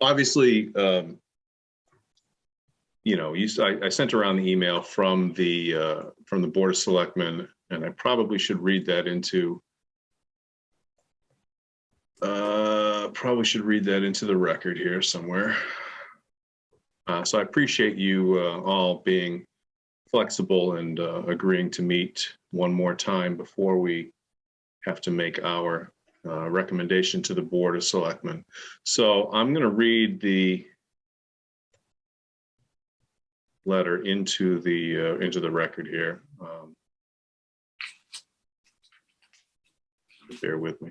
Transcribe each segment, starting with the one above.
Obviously, you know, I sent around the email from the Board of Selectmen, and I probably should read that into the record here somewhere. So I appreciate you all being flexible and agreeing to meet one more time before we have to make our recommendation to the Board of Selectmen. So I'm going to read the letter into the record here. Bear with me.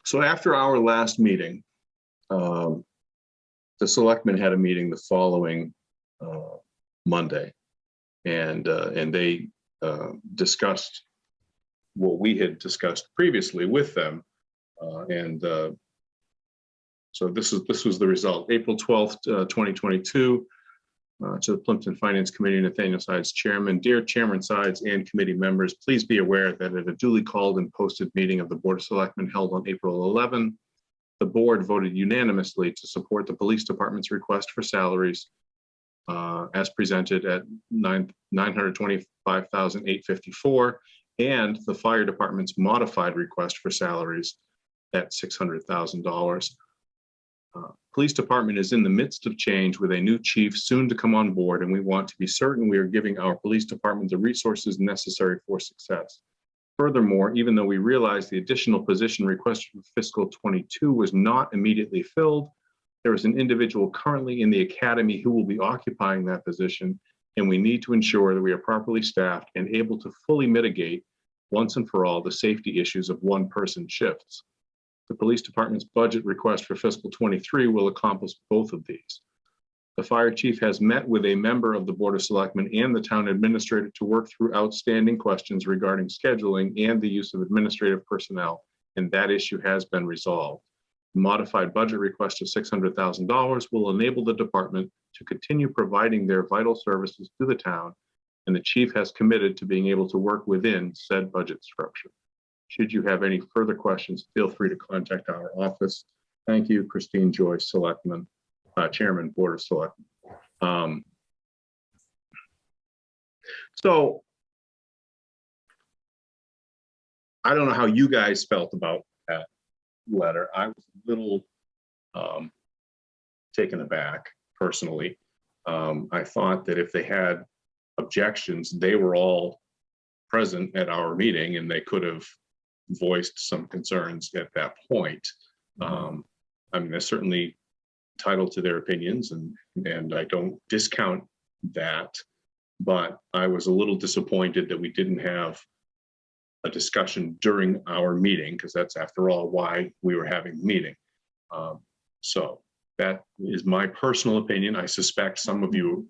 So after our last meeting, the selectmen had a meeting the following Monday, and they discussed what we had discussed previously with them, so this was the result. April 12th, 2022, to the Plympton Finance Committee, Nathaniel Sides, Chairman. Dear Chairman Sides and committee members, please be aware that at a duly called and posted meeting of the Board of Selectmen held on April 11, the board voted unanimously to support the police department's request for salaries as presented at $925,854 and the fire department's modified request for salaries at $600,000. Police department is in the midst of change with a new chief soon to come on board, and we want to be certain we are giving our police department the resources necessary for success. Furthermore, even though we realize the additional position requested for fiscal 22 was not immediately filled, there is an individual currently in the academy who will be occupying that position, and we need to ensure that we are properly staffed and able to fully mitigate once and for all the safety issues of one-person shifts. The police department's budget request for fiscal 23 will accomplish both of these. The fire chief has met with a member of the Board of Selectmen and the town administrator to work through outstanding questions regarding scheduling and the use of administrative personnel, and that issue has been resolved. The modified budget request of $600,000 will enable the department to continue providing their vital services to the town, and the chief has committed to being able to work within said budget structure. Should you have any further questions, feel free to contact our office. Thank you, Christine Joyce, Selectman, Chairman, Board of Selectmen. So I don't know how you guys felt about that letter. I was a little taken aback personally. I thought that if they had objections, they were all present at our meeting and they could have voiced some concerns at that point. I mean, they're certainly entitled to their opinions, and I don't discount that, but I was a little disappointed that we didn't have a discussion during our meeting, because that's, after all, why we were having the meeting. So that is my personal opinion. I suspect some of you,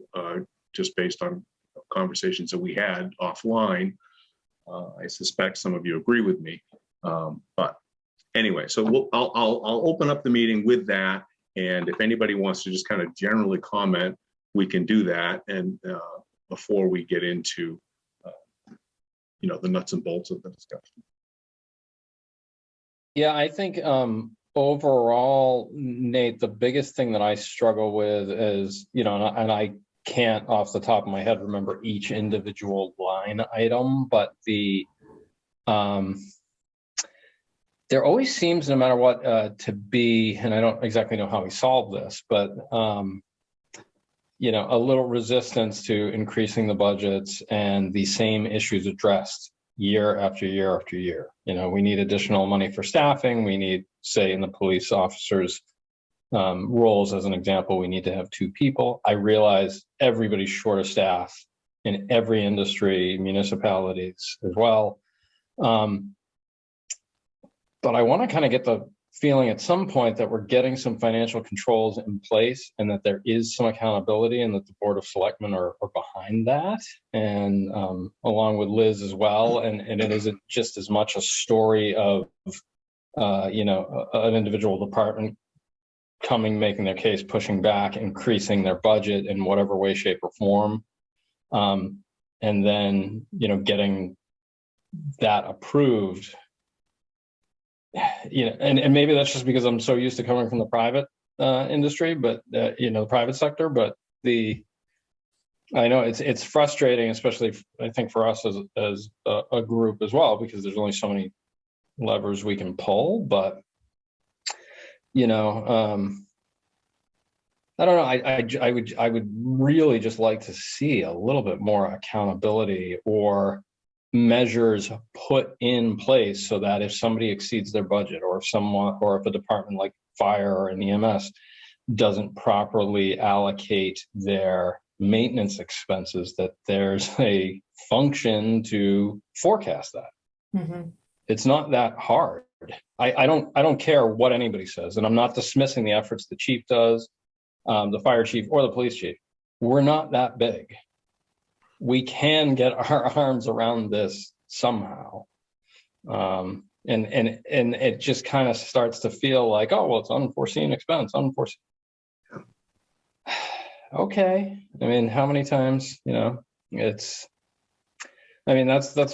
just based on conversations that we had offline, I suspect some of you agree with me, but anyway, so I'll open up the meeting with that, and if anybody wants to just kind of generally comment, we can do that, and before we get into you know, the nuts and bolts of the discussion. Yeah, I think overall, Nate, the biggest thing that I struggle with is, you know, and I can't off the top of my head remember each individual line item, but the there always seems, no matter what, to be, and I don't exactly know how we solve this, but you know, a little resistance to increasing the budgets and the same issues addressed year after year after year. You know, we need additional money for staffing. We need, say, in the police officers' roles, as an example, we need to have 2 people. I realize everybody's short of staff in every industry, municipalities as well. But I want to kind of get the feeling at some point that we're getting some financial controls in place and that there is some accountability and that the Board of Selectmen are behind that, and along with Liz as well. And it isn't just as much a story of, you know, an individual department making their case, pushing back, increasing their budget in whatever way, shape, or form. And then, getting that approved, and maybe that's just because I'm so used to coming from the private industry, but the private sector, but I know it's frustrating, especially I think for us as a group as well, because there's only so many levers we can pull, but I don't know. I would really just like to see a little bit more accountability or measures put in place so that if somebody exceeds their budget, or if a department like fire or an EMS doesn't properly allocate their maintenance expenses, that there's a function to forecast that. Mm-hmm. It's not that hard. I don't care what anybody says, and I'm not dismissing the efforts the chief does, the fire chief or the police chief. We're not that big. We can get our arms around this somehow. And it just kind of starts to feel like, oh, well, it's unforeseen expense, unforeseen. Okay. I mean, how many times, that's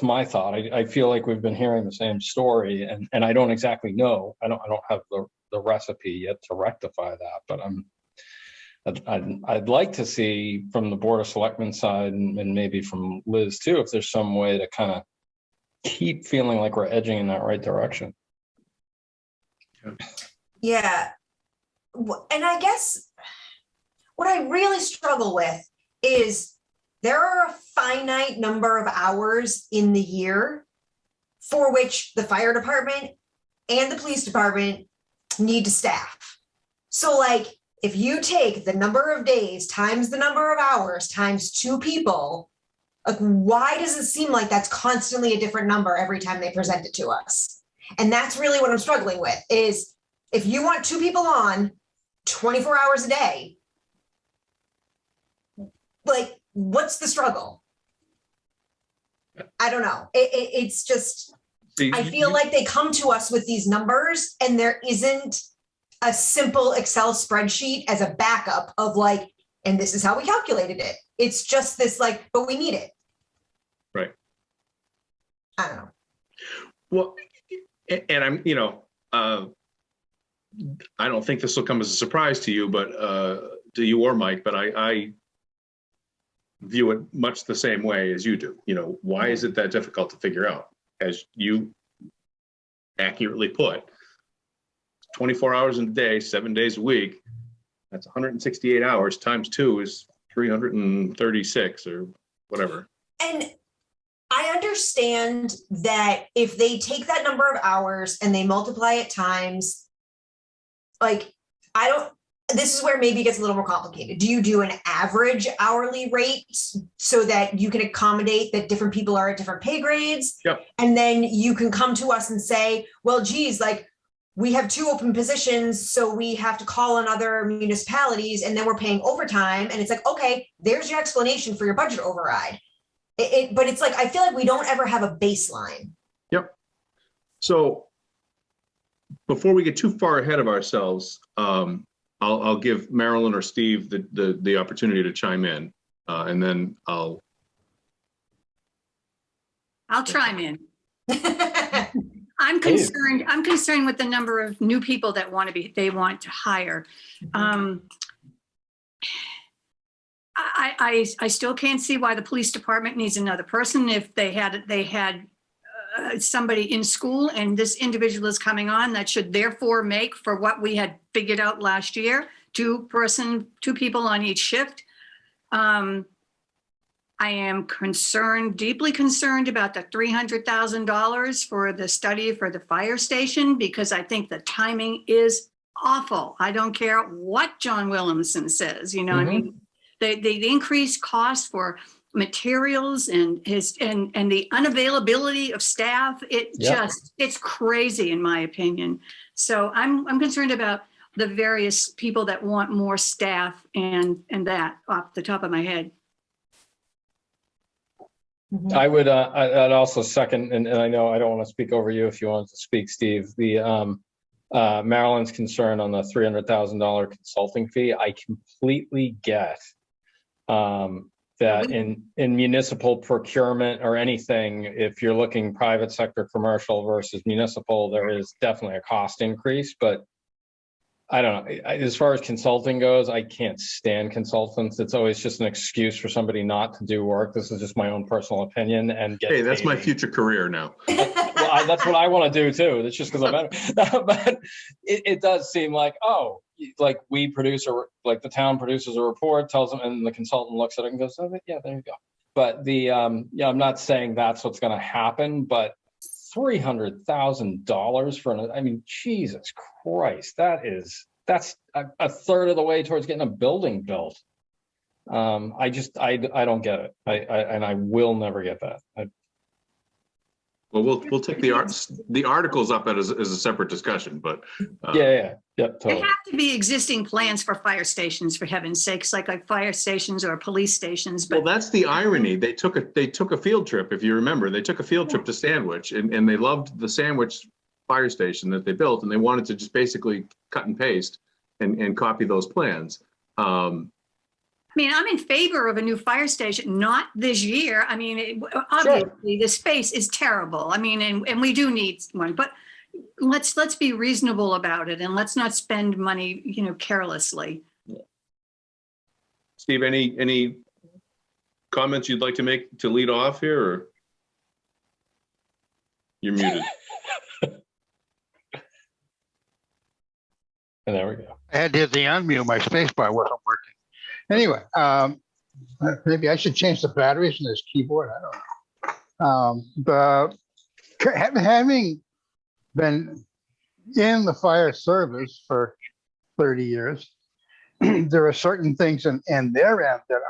my thought. I feel like we've been hearing the same story, and I don't exactly know. I don't have the recipe yet to rectify that, but I'd like to see from the Board of Selectmen side, and maybe from Liz too, if there's some way to kind of keep feeling like we're edging in that right direction. Yeah. And I guess what I really struggle with is there are a finite number of hours in the year for which the fire department and the police department need to staff. So like, if you take the number of days times the number of hours times 2 people, like, why does it seem like that's constantly a different number every time they present it to us? And that's really what I'm struggling with, is if you want 2 people on 24 hours a day, like, what's the struggle? I don't know. It's just, I feel like they come to us with these numbers and there isn't a simple Excel spreadsheet as a backup of like, and this is how we calculated it. It's just this like, but we need it. Right. I don't know. Well, and I'm, I don't think this will come as a surprise to you, but to you or Mike, but I view it much the same way as you do. Why is it that difficult to figure out? As you accurately put, 24 hours in a day, 7 days a week, that's 168 hours times 2 is 336 or whatever. And I understand that if they take that number of hours and they multiply it times, like, this is where maybe it gets a little more complicated. Do you do an average hourly rate so that you can accommodate that different people are at different pay grades? Yep. And then you can come to us and say, well, geez, like, we have 2 open positions, so we have to call on other municipalities, and then we're paying overtime. And it's like, okay, there's your explanation for your budget override. But it's like, I feel like we don't ever have a baseline. Yep. So before we get too far ahead of ourselves, I'll give Marilyn or Steve the opportunity to chime in, and then I'll chime in. I'm concerned with the number of new people that they want to hire. I still can't see why the police department needs another person. If they had somebody in school and this individual is coming on, that should therefore make for what we had figured out last year, 2 people on each shift. I am deeply concerned about the $300,000 for the study for the fire station, because I think the timing is awful. I don't care what John Williamson says, I mean, the increased cost for materials and the unavailability of staff, it's crazy in my opinion. So I'm concerned about the various people that want more staff and that off the top of my head. I would, I'd also second, and I know I don't want to speak over you if you want to speak, Steve. Marilyn's concern on the $300,000 consulting fee. I completely get that in municipal procurement or anything, if you're looking private sector commercial versus municipal, there is definitely a cost increase. But I don't know. As far as consulting goes, I can't stand consultants. It's always just an excuse for somebody not to do work. This is just my own personal opinion and get Hey, that's paid. my future career now. That's what I want to do too. That's just because I'm better. But it does seem like, oh, like we produce like the town produces a report, tells them, and the consultant looks at it and goes, oh, yeah, there you go. But I'm not saying that's what's going to happen, but $300,000 for I mean, Jesus Christ, that's a third of the way towards getting a building built. I don't get it. And I will never get that. Well, we'll take the articles up as a separate discussion, but yeah, There totally. have to be existing plans for fire stations, for heaven's sakes, like fire stations or police stations. well, But that's the irony. They took a field trip, if you remember. They took a field trip to Sandwich, and they loved the Sandwich fire station that they built, and they wanted to just basically cut and paste and copy those plans. I mean, I'm in favor of a new fire station, not this year. I mean, obviously the space is terrible. I mean, and we do need one, but let's be reasonable about it and let's not spend money, carelessly. Steve, any comments you'd like to make to lead off here, or you're muted? And there we go. I had to hit the unmute, my space bar wasn't working. Anyway, maybe I should change the batteries in this keyboard. I don't know. But having been in the fire service for 30 years, there are certain things in their end that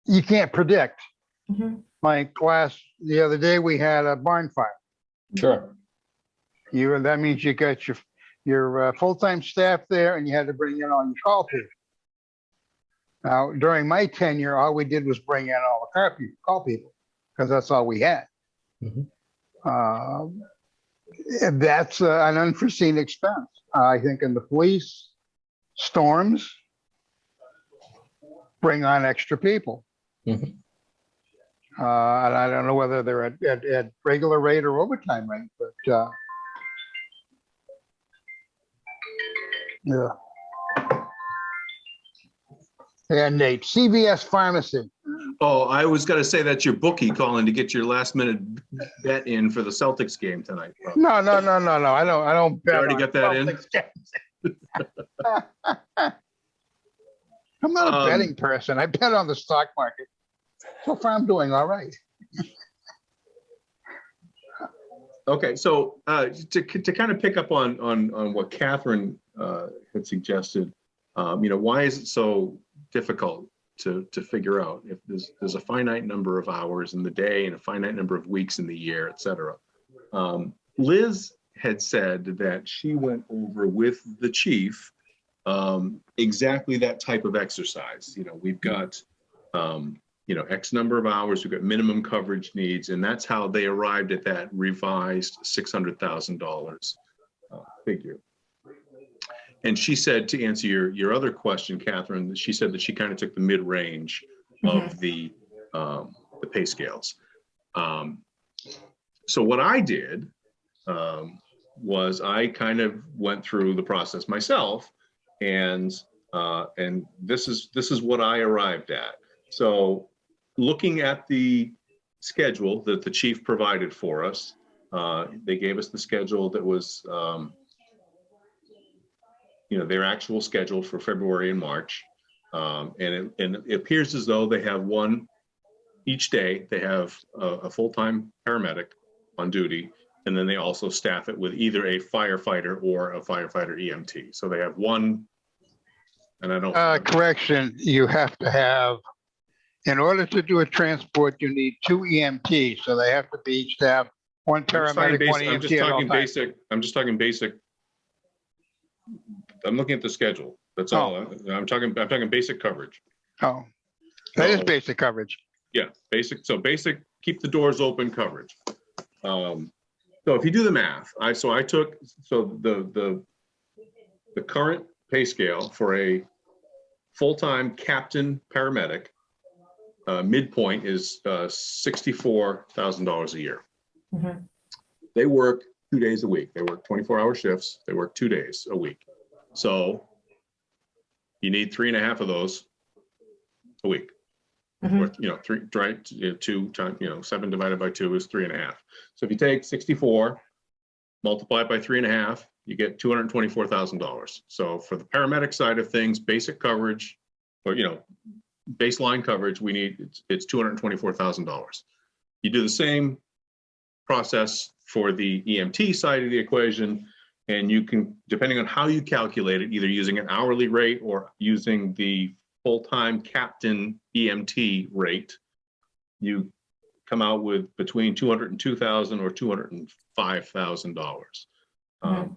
you can't predict. Mhm. Like the other day, we had a barn fire. Sure. That means you got your full-time staff there, and you had to bring in all your call people. Now, during my tenure, all we did was bring in all the call people, because that's all we had. Mhm. And that's an unforeseen expense. I think in the police, storms bring on extra people. Mhm. And I don't know whether they're at regular rate or overtime rate, but yeah. And Nate, CVS Pharmacy. Oh, I was going to say that's your bookie calling to get your last minute bet in for the Celtics game tonight. No. I don't bet. You already on got that in? Celtics games. I'm not a betting person. I bet on the stock market. So far, I'm doing all right. Okay, so to kind of pick up on what Catherine had suggested, why is it so difficult to figure out if there's a finite number of hours in the day and a finite number of weeks in the year, et cetera. Liz had said that she went over with the chief exactly that type of exercise. We've got X number of hours, we've got minimum coverage needs, and that's how they arrived at that revised $600,000 figure. And she said, to answer your other question, Catherine, she said that she kind of took the mid-range of the pay scales. So what I did was I kind of went through the process myself, and this is what I arrived at. So looking at the schedule that the chief provided for us, they gave us the schedule that was their actual schedule for February and March. And it appears as though they have each day they have a full-time paramedic on duty, and then they also staff it with either a firefighter or a firefighter EMT. So they have one, and I don't. Correction, you have to have, in order to do a transport, you need 2 EMTs. So they have to be each have one paramedic, one EMT. I'm just talking basic. I'm just talking basic. I'm looking at the schedule. That's all. I'm talking basic coverage. Oh, that is basic coverage. Yeah, basic. So basic keep the doors open coverage. So if you do the math, I took the current pay scale for a full-time captain paramedic, midpoint is $64,000 a year. Mhm. They work 2 days a week. They work 24-hour shifts. They work 2 days a week. So you need 3.5 of those a week. Mhm. Or, three, right, 2 times, 7 divided by 2 is 3.5. So if you take 64, multiply it by 3.5, you get $224,000. So for the paramedic side of things, basic coverage, or, baseline coverage, we need, it's $224,000. You do the same process for the EMT side of the equation, and you can, depending on how you calculate it, either using an hourly rate or using the full-time captain EMT rate, you come out with between $202,000 or $205,000.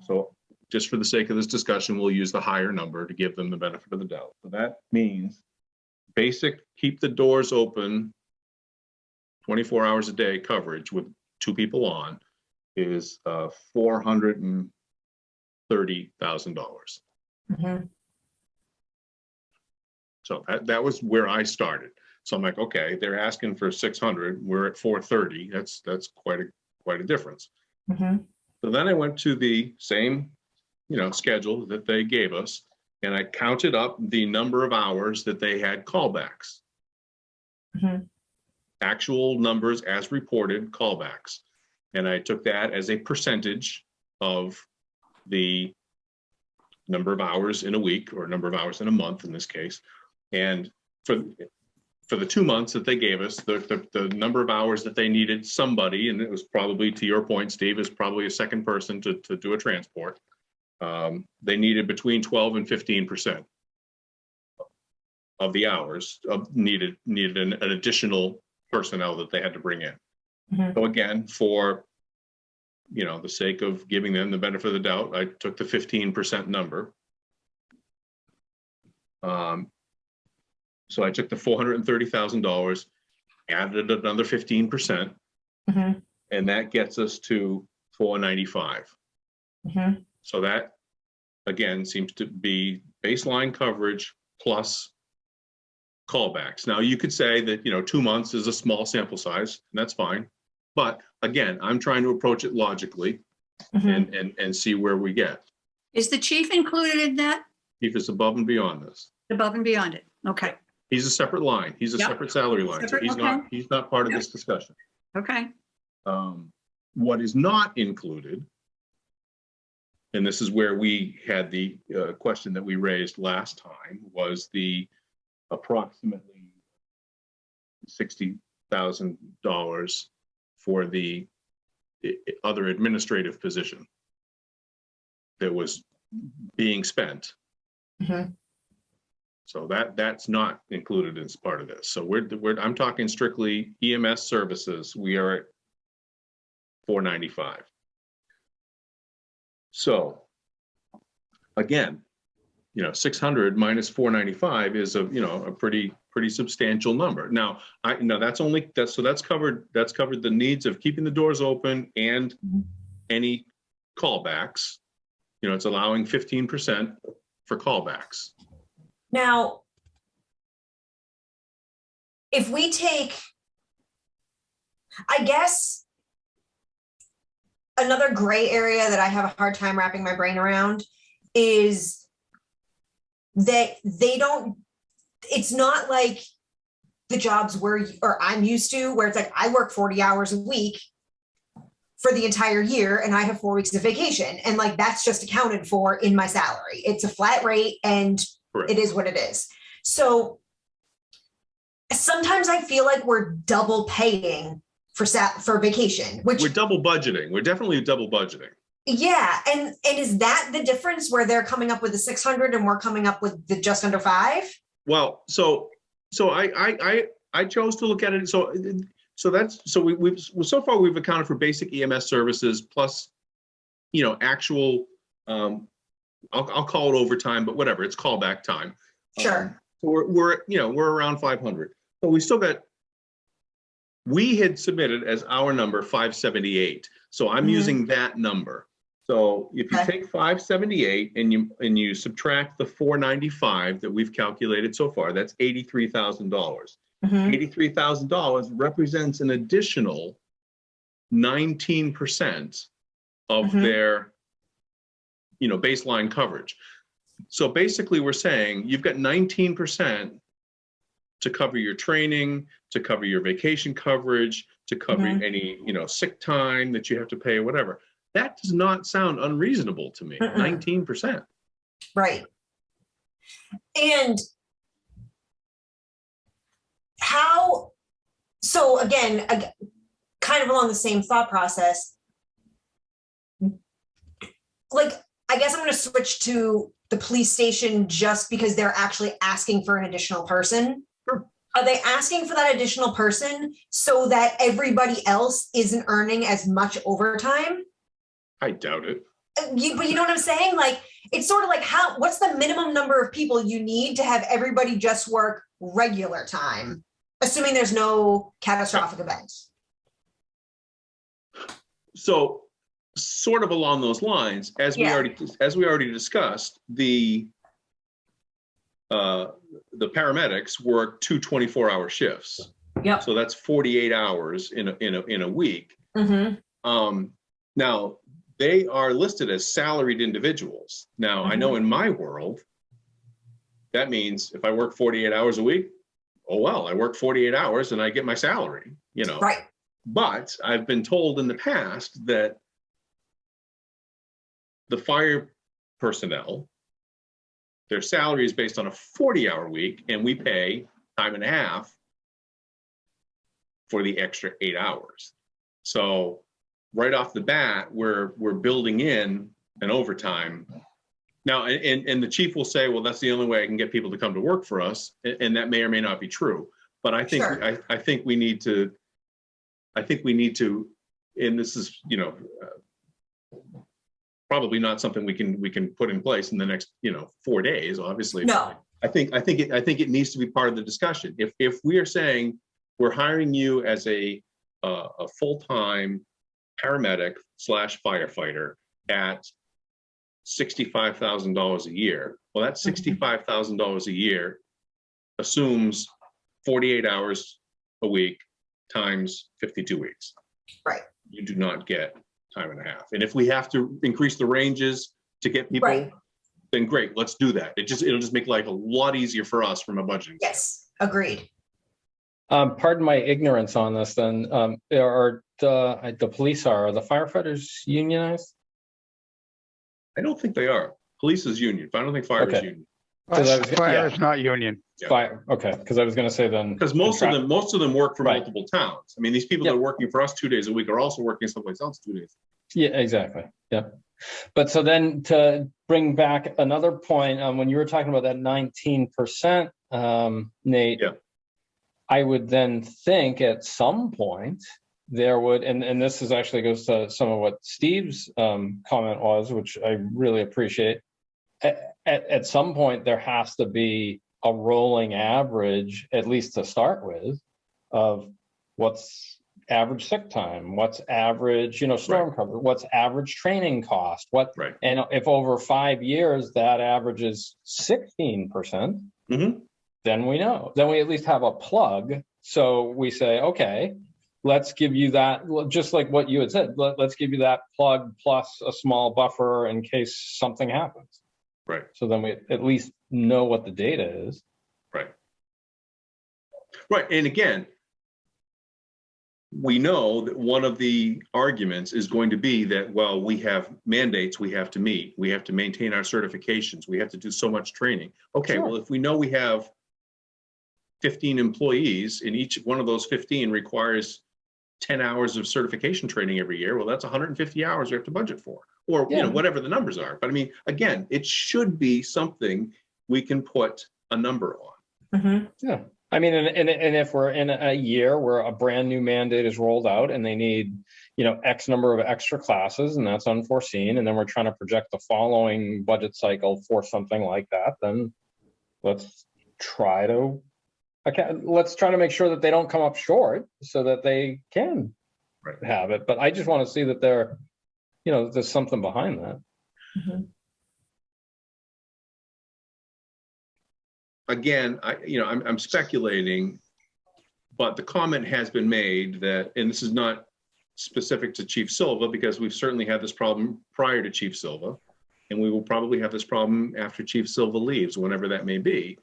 So just for the sake of this discussion, we'll use the higher number to give them the benefit of the doubt. So that means basic, keep the doors open 24 hours a day coverage with 2 people on is $430,000. Mhm. So that was where I started. So I'm like, okay, they're asking for 600. We're at 430. That's quite a difference. Mhm. So then I went to the same, schedule that they gave us, and I counted up the number of hours that they had callbacks. Mhm. Actual numbers as reported callbacks. And I took that as a percentage of the number of hours in a week, or number of hours in a month in this case. And for the 2 months that they gave us, the number of hours that they needed somebody, and it was probably, to your point, Steve, is probably a second person to do a transport. They needed between 12 and 15% of the hours needed an additional personnel that they had to bring in. Mhm. So again, for the sake of giving them the benefit of the doubt, I took the 15% number. So I took the $430,000, added another 15%, Mhm. and that gets us to 495. Mhm. So that, again, seems to be baseline coverage plus callbacks. Now, you could say that, 2 months is a small sample size, and that's fine. But again, I'm trying to approach it logically Mhm. and see where we get. Is the chief included in that? If it's above and beyond this. Above and beyond it? Okay, He's a separate line. He's a Yep. separate salary line. So Separate, he's not part of Yep. this discussion. okay. What is not included, and this is where we had the question that we raised last time, was the approximately $60,000 for the other administrative position that was being spent. Mhm. So that's not included as part of this. So I'm talking strictly EMS services. We are at 495. So again, 600 minus 495 is a pretty substantial number. Now that's covered the needs of keeping the doors open and any callbacks. It's allowing 15% for callbacks. Now, if we take, I guess, another gray area that I have a hard time wrapping my brain around is that it's not like the jobs I'm used to, where it's like I work 40 hours a week for the entire year and I have 4 weeks of vacation. And like, that's just accounted for in my salary. It's a flat rate and Correct. It is what it is. So sometimes I feel like we're double paying for vacation, which we're double budgeting. We're definitely double budgeting. Yeah. And is that the difference where they're coming up with the 600 and we're coming up with the just under 5? Well, so I chose to look at it. So we've so far we've accounted for basic EMS services plus, actual, I'll call it overtime, but whatever, it's callback time. Sure. So we're around 500. So we still got we had submitted as our number 578. So I'm Mhm. using that number. So if you Okay. take 578 and you subtract the 495 that we've calculated so far, that's $83,000. Mhm. $83,000 represents an additional 19% of Mhm. their, baseline coverage. So basically we're saying you've got 19% to cover your training, to cover your vacation coverage, to cover Mhm. any, sick time that you have to pay or whatever. That does not sound unreasonable to me. Mm-mm. 19%. Right. And how, so again, kind of along the same thought process, like, I guess I'm going to switch to the police station just because they're actually asking for an additional person. Sure. Are they asking for that additional person so that everybody else isn't earning as much overtime? I doubt it. But you know what I'm saying? Like, it's sort of like what's the minimum number of people you need to have everybody just work regular time, assuming there's no catastrophic events? So sort of along those lines, as we already discussed, the paramedics work 2 24-hour shifts. Yep. So that's 48 hours in a week. Mm-hmm. Now they are listed as salaried individuals. Now I know in my world, that means if I work 48 hours a week, oh well, I work 48 hours and I get my salary, Right. But I've been told in the past that the fire personnel, their salary is based on a 40-hour week, and we pay time and a half for the extra 8 hours. So right off the bat, we're building in an overtime. Now, and the chief will say, well, that's the only way I can get people to come to work for us, and that may or may not be true. But I think Sure. I think we need to, and this is probably not something we can put in place in the next 4 days, obviously. No. I think it needs to be part of the discussion. If we are saying we're hiring you as a full-time paramedic / firefighter at $65,000 a year, well, that $65,000 a year assumes 48 hours a week times 52 weeks. Right. You do not get time and a half. And if we have to increase the ranges to get people, Right. then great, let's do that. It'll just make life a lot easier for us from a budgeting. Yes. Agreed. Pardon my ignorance on this then. Are the police are the firefighters unionized? I don't think they are. Police is union, but I don't think fire is Okay. union. Fire is not union. Yeah. Fire. Okay, because I was going to say then. Because most of them work for Right. multiple towns. I mean, these people that are working for us 2 days a week are also working someplace else 2 days. Yeah, exactly. Yeah. But so then to bring back another point, when you were talking about that 19%, Nate, Yeah. I would then think at some point there would, and this is actually goes to some of what Steve's comment was, which I really appreciate. At some point, there has to be a rolling average, at least to start with, of what's average sick time, what's average, storm cover, what's average training cost, Right. and if over 5 years that average is 16%, then we know. Then we at least have a plug. So we say, okay, let's give you that, just like what you had said, let's give you that plug plus a small buffer in case something happens. Right. So then we at least know what the data is. Right. Right. And again, we know that one of the arguments is going to be that, well, we have mandates we have to meet. We have to maintain our certifications. We have to do so much training. Okay, Sure. well, if we know we have 15 employees and each one of those 15 requires 10 hours of certification training every year, well, that's 150 hours we have to budget for, or whatever the numbers are. But I mean, again, it should be something we can put a number on. Yeah. I mean, and if we're in a year where a brand new mandate is rolled out and they need, X number of extra classes and that's unforeseen, and then we're trying to project the following budget cycle for something like that, then let's try to Okay, let's try to make sure that they don't come up short so that they can have it. But I just want to see that there's something behind that. Again, I'm speculating, but the comment has been made that, and this is not specific to Chief Silva, because we've certainly had this problem prior to Chief Silva, and we will probably have this problem after Chief Silva leaves, whenever that may be,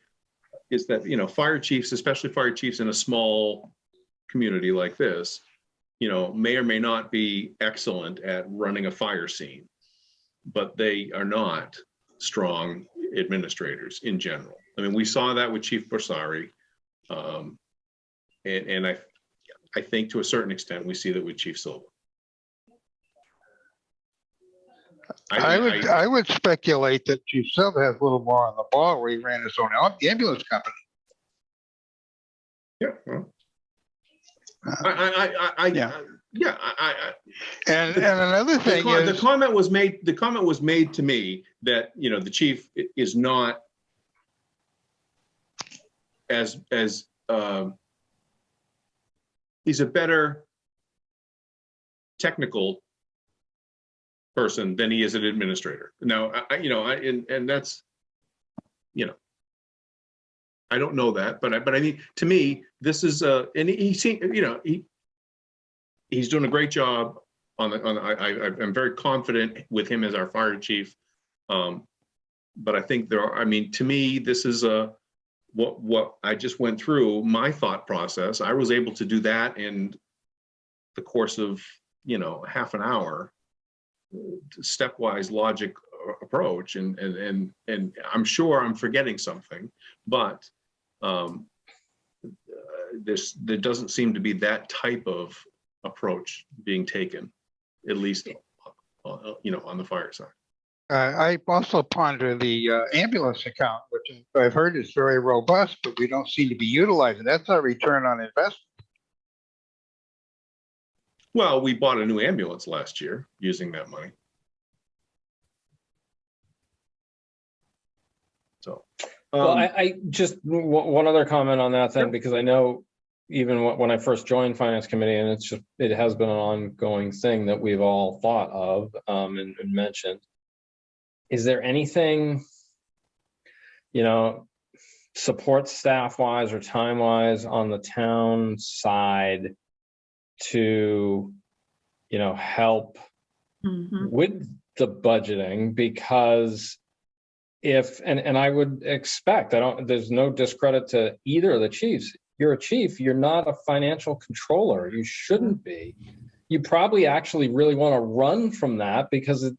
is that, fire chiefs, especially fire chiefs in a small community like this, may or may not be excellent at running a fire scene, but they are not strong administrators in general. I mean, we saw that with Chief Borsari, and I think to a certain extent we see that with Chief Silva. I would speculate that Chief Silva has a little more on the ball where he ran his own ambulance company. Yeah. Well, And another thing is the comment was made. The comment was made to me that the chief is not as he's a better technical person than he is an administrator. Now, and that's, I don't know that, but I mean, to me, this is and he's doing a great job on I'm very confident with him as our fire chief. But I think to me, this is what I just went through, my thought process. I was able to do that in the course of, half an hour, stepwise logic approach. And I'm sure I'm forgetting something, but there doesn't seem to be that type of approach being taken, at least, on the fire side. I also ponder the ambulance account, which I've heard is very robust, but we don't seem to be utilizing. That's our return on investment. Well, we bought a new ambulance last year using that money. So, well, I just one other comment on that then, Sure. because I know even when I first joined Finance Committee, and it has been an ongoing thing that we've all thought of and mentioned. Is there anything, support staff wise or time wise on the town side to, help with the budgeting? Because and I would expect, there's no discredit to either of the chiefs. You're a chief, you're not a financial controller. You shouldn't be. You probably actually really want to run from that, because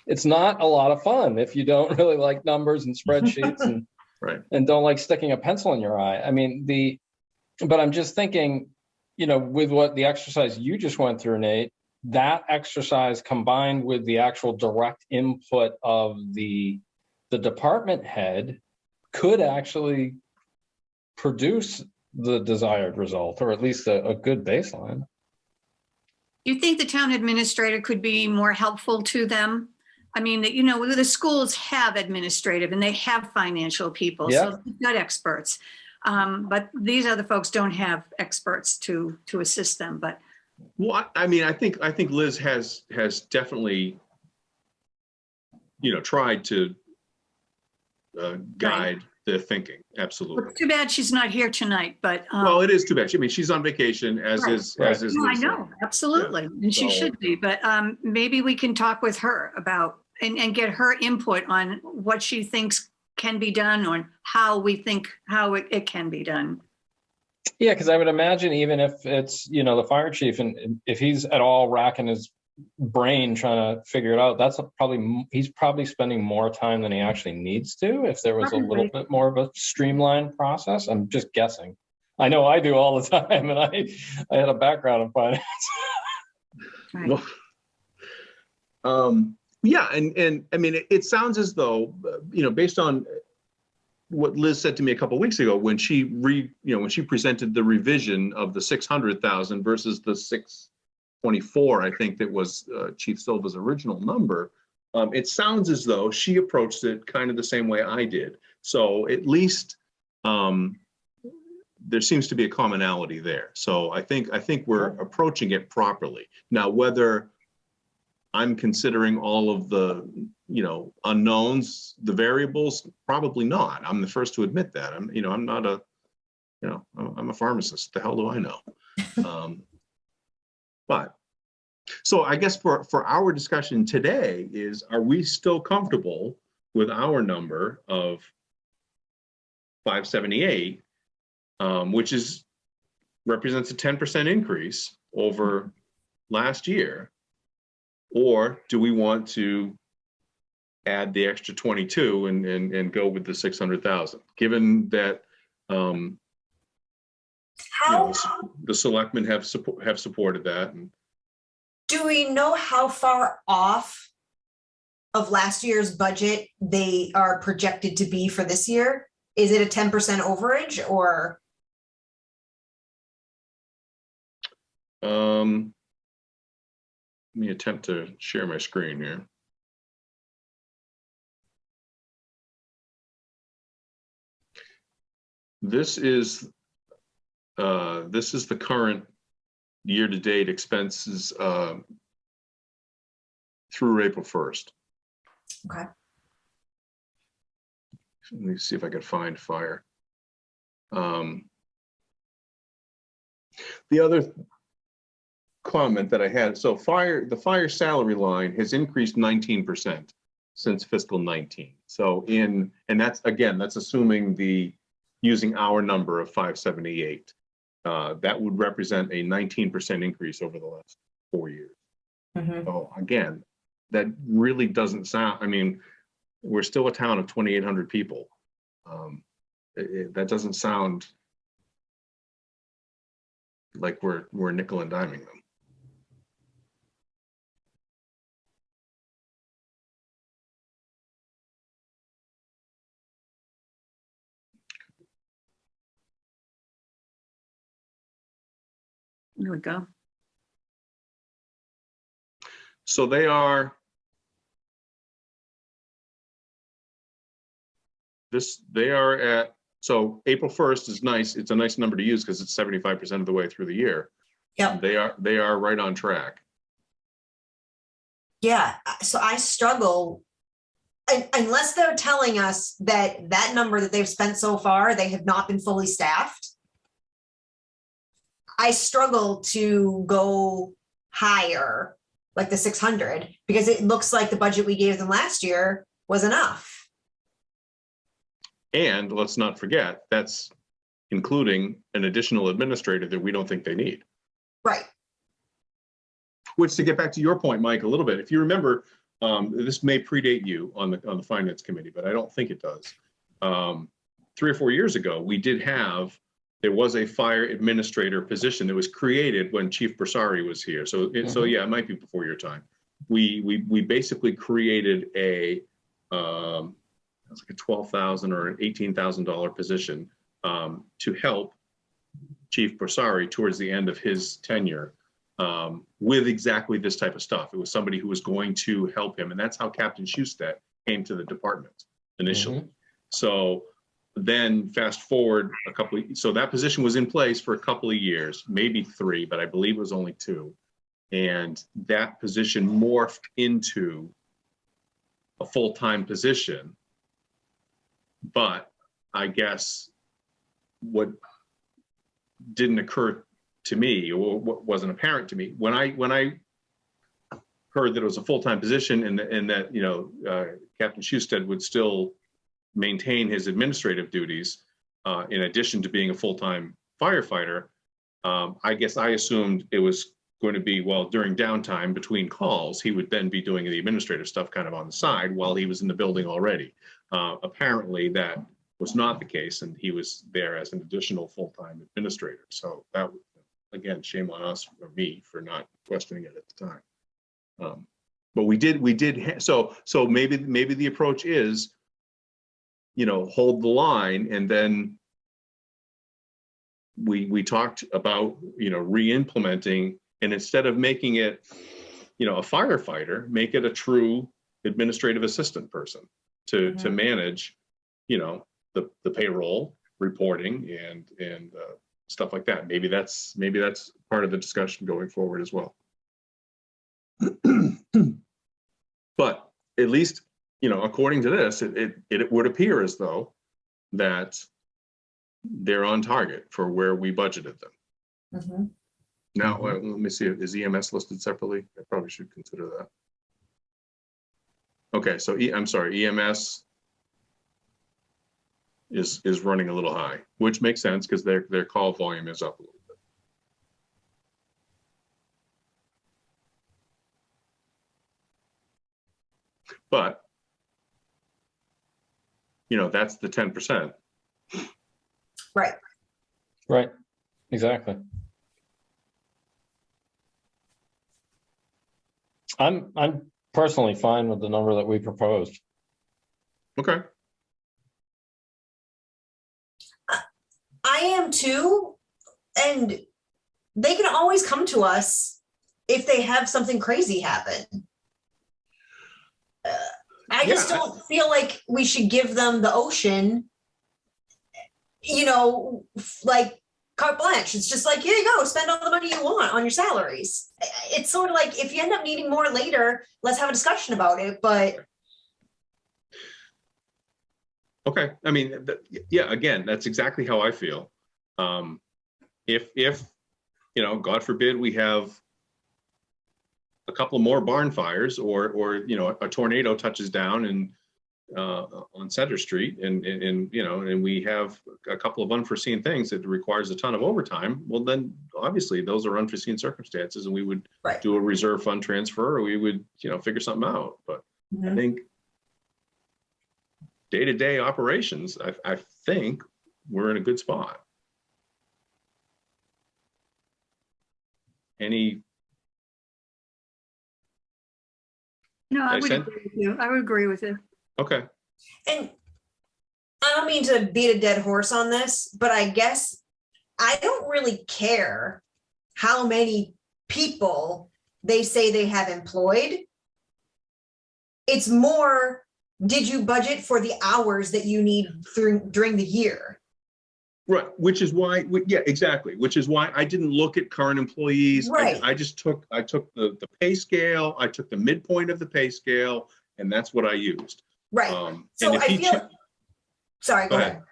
it's not a lot of fun if you don't really like numbers and spreadsheets and right. and don't like sticking a pencil in your eye. I mean, but I'm just thinking, with what the exercise you just went through, Nate, that exercise combined with the actual direct input of the department head could actually produce the desired result, or at least a good baseline. You think the town administrator could be more helpful to them? I mean, the schools have administrative and they have financial people, so they've got experts. But these other folks don't have experts to assist them. But well, I mean, I think Liz has definitely, tried to guide the thinking. Absolutely. It's too bad she's not here tonight. But well, it is too bad. I mean, she's on vacation, as is No, Liz. I know, absolutely, and she should be. But maybe we can talk with her about and get her input on what she thinks can be done, or how we think it can be done. Yeah, because I would imagine even if it's, the fire chief, and if he's at all racking his brain trying to figure it out, he's probably spending more time than he actually needs to. If there was a little bit more of a streamlined process, I'm just guessing. I know I do all the time, and I had a background in finance. Right. Well, yeah, and I mean, it sounds as though, based on what Liz said to me a couple of weeks ago, when she presented the revision of the 600,000 versus the 624, I think that was Chief Silva's original number. It sounds as though she approached it kind of the same way I did. So at least there seems to be a commonality there. So I think we're approaching it properly. Now, whether I'm considering all of the, unknowns, the variables, probably not. I'm the first to admit that. I'm not a, I'm a pharmacist. The hell do I know? But so I guess for our discussion today is, are we still comfortable with our number of 578, which represents a 10% increase over last year? Or do we want to add the extra 22 and go with the 600,000, given that the selectmen have supported that? And do we know how far off of last year's budget they are projected to be for this year? Is it a 10% overage or? Let me attempt to share my screen here. This is the current year-to-date expenses through April 1st. Okay. Let me see if I can find fire. The other comment that I had, so the fire salary line has increased 19% since fiscal 19. So and that's assuming using our number of 578. That would represent a 19% increase over the last 4 years. Mm-hmm. So again, that really doesn't sound, we're still a town of 2,800 people. That doesn't sound like we're nickel and diming them. There we go. So they are at, so April 1st is nice. It's a nice number to use because it's 75% of the way through the year. Yeah. They are right on track. Yeah. So I struggle unless they're telling us that number that they've spent so far, they have not been fully staffed. I struggle to go higher, like the 600, because it looks like the budget we gave them last year was enough. And let's not forget, that's including an additional administrator that we don't think they need. Right. Which, to get back to your point, Mike, a little bit, if you remember, this may predate you on the finance committee, but I don't think it does. 3 or 4 years ago, there was a fire administrator position that was created when Chief Bersari was here. So yeah, it might be before your time. We basically created it was like a $12,000 or an $18,000 position to help Chief Bersari towards the end of his tenure with exactly this type of stuff. It was somebody who was going to help him, and that's how Captain Schustet came to the department initially. Mm-hmm. So then fast forward so that position was in place for a couple of years, maybe 3, but I believe it was only 2. And that position morphed into a full-time position. But I guess what didn't occur to me, or what wasn't apparent to me, when I heard that it was a full-time position and that Captain Schusted would still maintain his administrative duties in addition to being a full-time firefighter, I guess I assumed it was going to be, well, during downtime between calls, he would then be doing the administrative stuff kind of on the side while he was in the building already. Apparently that was not the case, and he was there as an additional full-time administrator. So that, again, shame on us, or me, for not questioning it at the time. But we did. So maybe the approach is, hold the line, and then we talked about, re-implementing, and instead of making it, a firefighter, make it a true administrative assistant person to manage, the payroll, reporting and stuff like that. Maybe that's part of the discussion going forward as well. But at least, according to this, it would appear as though that they're on target for where we budgeted them. Mhm. Now, let me see, is EMS listed separately? I probably should consider that. Okay, so I'm sorry, EMS is running a little high, which makes sense because their call volume is up a little bit. But, that's the 10%. Right. Right, exactly. I'm personally fine with the number that we proposed. Okay. I am too, and they can always come to us if they have something crazy happen. I just don't feel like we should give them the ocean, like carte blanche. It's just like, here you go, spend all the money you want on your salaries. It's sort of like, if you end up needing more later, let's have a discussion about it, but. Okay, I mean, yeah, again, that's exactly how I feel. If God forbid we have a couple more barn fires or a tornado touches down and on Center Street and we have a couple of unforeseen things that requires a ton of overtime, well, then obviously those are unforeseen circumstances and we would do a reserve fund transfer or we would, figure something out. But I think day-to-day operations, I think we're in a good spot. No, I would agree with you. I would agree with you. Okay. And I don't mean to beat a dead horse on this, but I guess I don't really care how many people they say they have employed. It's more, did you budget for the hours that you need during the year? Right, which is why, yeah, exactly. Which is why I didn't look at current employees. Right. I took the pay scale. I took the midpoint of the pay scale, and that's what I used. Right. So I feel. Sorry, go ahead.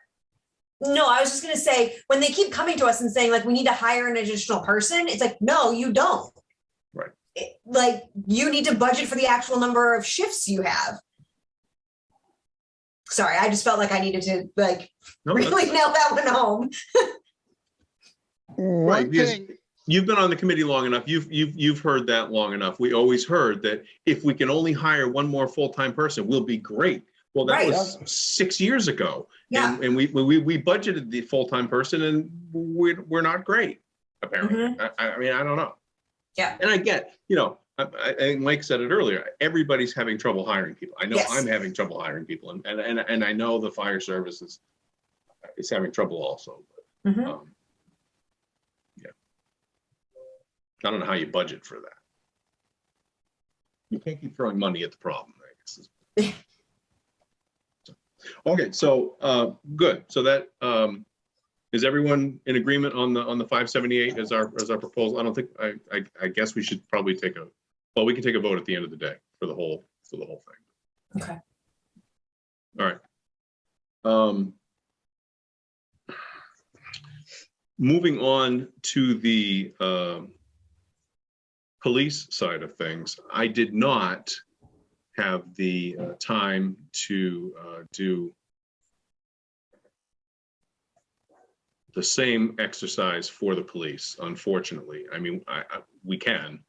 No, I was just going to say, when they keep coming to us and saying like we need to hire an additional person, it's like, no, you don't. Right. Like you need to budget for the actual number of shifts you have. Sorry, I just felt like I needed to really nail that one home. Right, because you've been on the committee long enough. You've heard that long enough. We always heard that if we can only hire one more full-time person, we'll be great. Well, that was 6 years ago. Yeah. And we budgeted the full-time person, and we're not great apparently. I mean, I don't know. Yeah. And I get, I Mike said it earlier, everybody's having trouble hiring people. I know I'm having trouble hiring people, and I know the fire service is having trouble also. But, yeah, I don't know how you budget for that. You can't keep throwing money at the problem, I guess. Okay, so good. So that is everyone in agreement on the 578 as our proposal? I don't think I guess we should probably we can take a vote at the end of the day for the whole thing. Okay. All right. Moving on to the police side of things, I did not have the time to do the same exercise for the police, unfortunately. I mean, we can.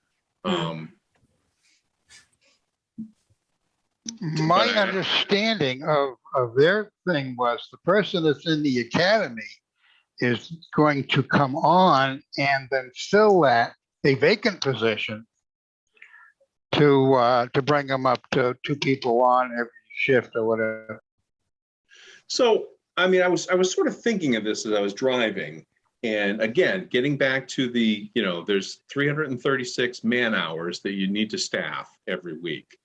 My understanding of their thing was the person that's in the academy is going to come on and then fill a vacant position to bring them up to 2 people on every shift or whatever. So, I mean, I was sort of thinking of this as I was driving, and again, getting back to the, there's 336 man hours that you need to staff every week.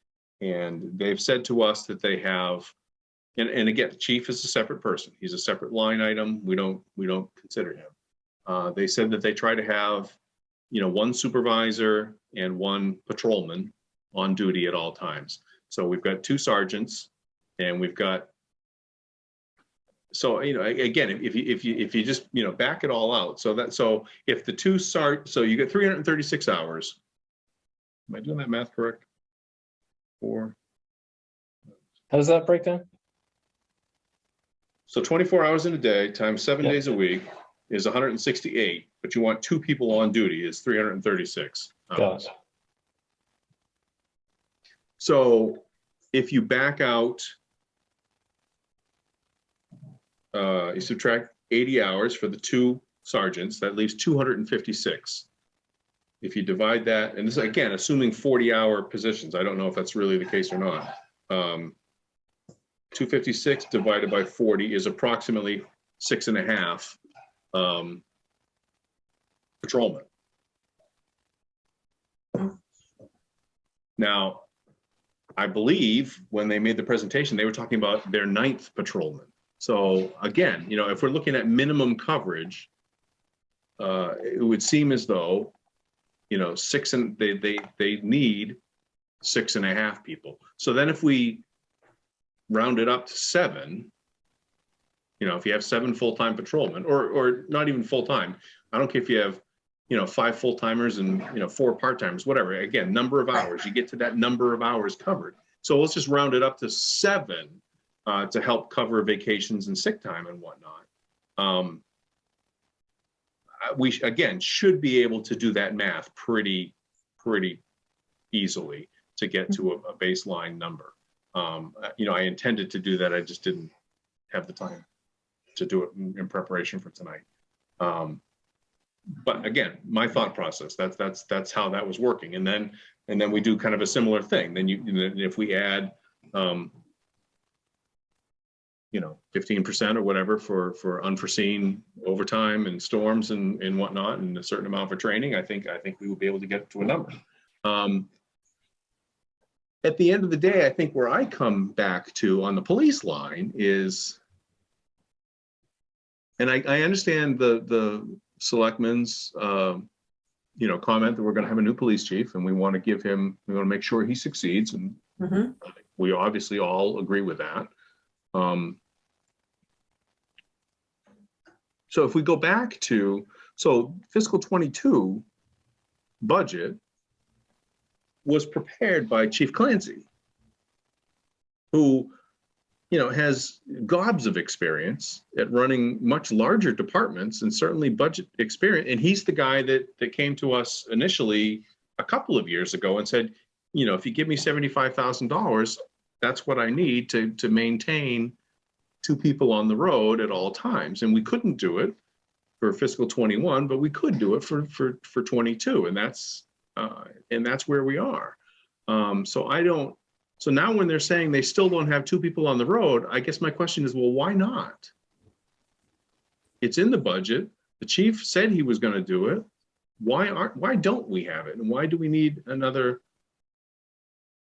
And they've said to us that they have And again, the chief is a separate person. He's a separate line item. We don't consider him. They said that they try to have, one supervisor and one patrolman on duty at all times. So we've got 2 sergeants, and we've got. So again, if you just back it all out, so if the 2 so you get 336 hours. Am I doing that math correct? 4. How does that break down? So 24 hours in a day times 7 Yeah. days a week is 168, but you want 2 people on duty is 336 Got hours. it. So if you back out, you subtract 80 hours for the 2 sergeants, that leaves 256. If you divide that, and this again, assuming 40-hour positions, I don't know if that's really the case or not. 256 divided by 40 is approximately 6.5 patrolmen. Now, I believe when they made the presentation, they were talking about their 9th patrolman. So again, if we're looking at minimum coverage, it would seem as though, they need 6.5 people. So then if we round it up to 7, if you have 7 full-time patrolmen, or not even full-time, I don't care if you have, 5 full-timers and, 4 part-timers, whatever. Again, number of hours, you get to that number of hours covered. So let's just round it up to 7 to help cover vacations and sick time and whatnot. We again should be able to do that math pretty easily to get to a baseline number. I intended to do that. I just didn't have the time to do it in preparation for tonight. But again, my thought process, that's how that was working. And then we do kind of a similar thing. Then if we add 15% or whatever for unforeseen overtime and storms and whatnot, and a certain amount for training, I think we will be able to get to a number. At the end of the day, I think where I come back to on the police line is, and I understand the selectmen's comment that we're going to have a new police chief, and we want to make sure he succeeds, and we obviously all agree with that. So if we go back to, fiscal 22 budget was prepared by Chief Clancy, who, has gobs of experience at running much larger departments and certainly budget experience. And he's the guy that came to us initially a couple of years ago and said, if you give me $75,000, that's what I need to maintain 2 people on the road at all times. And we couldn't do it for fiscal 21, but we could do it for 22. And that's where we are. So now when they're saying they still don't have 2 people on the road, I guess my question is, well, why not? It's in the budget. The chief said he was going to do it. Why don't we have it? And why do we need another?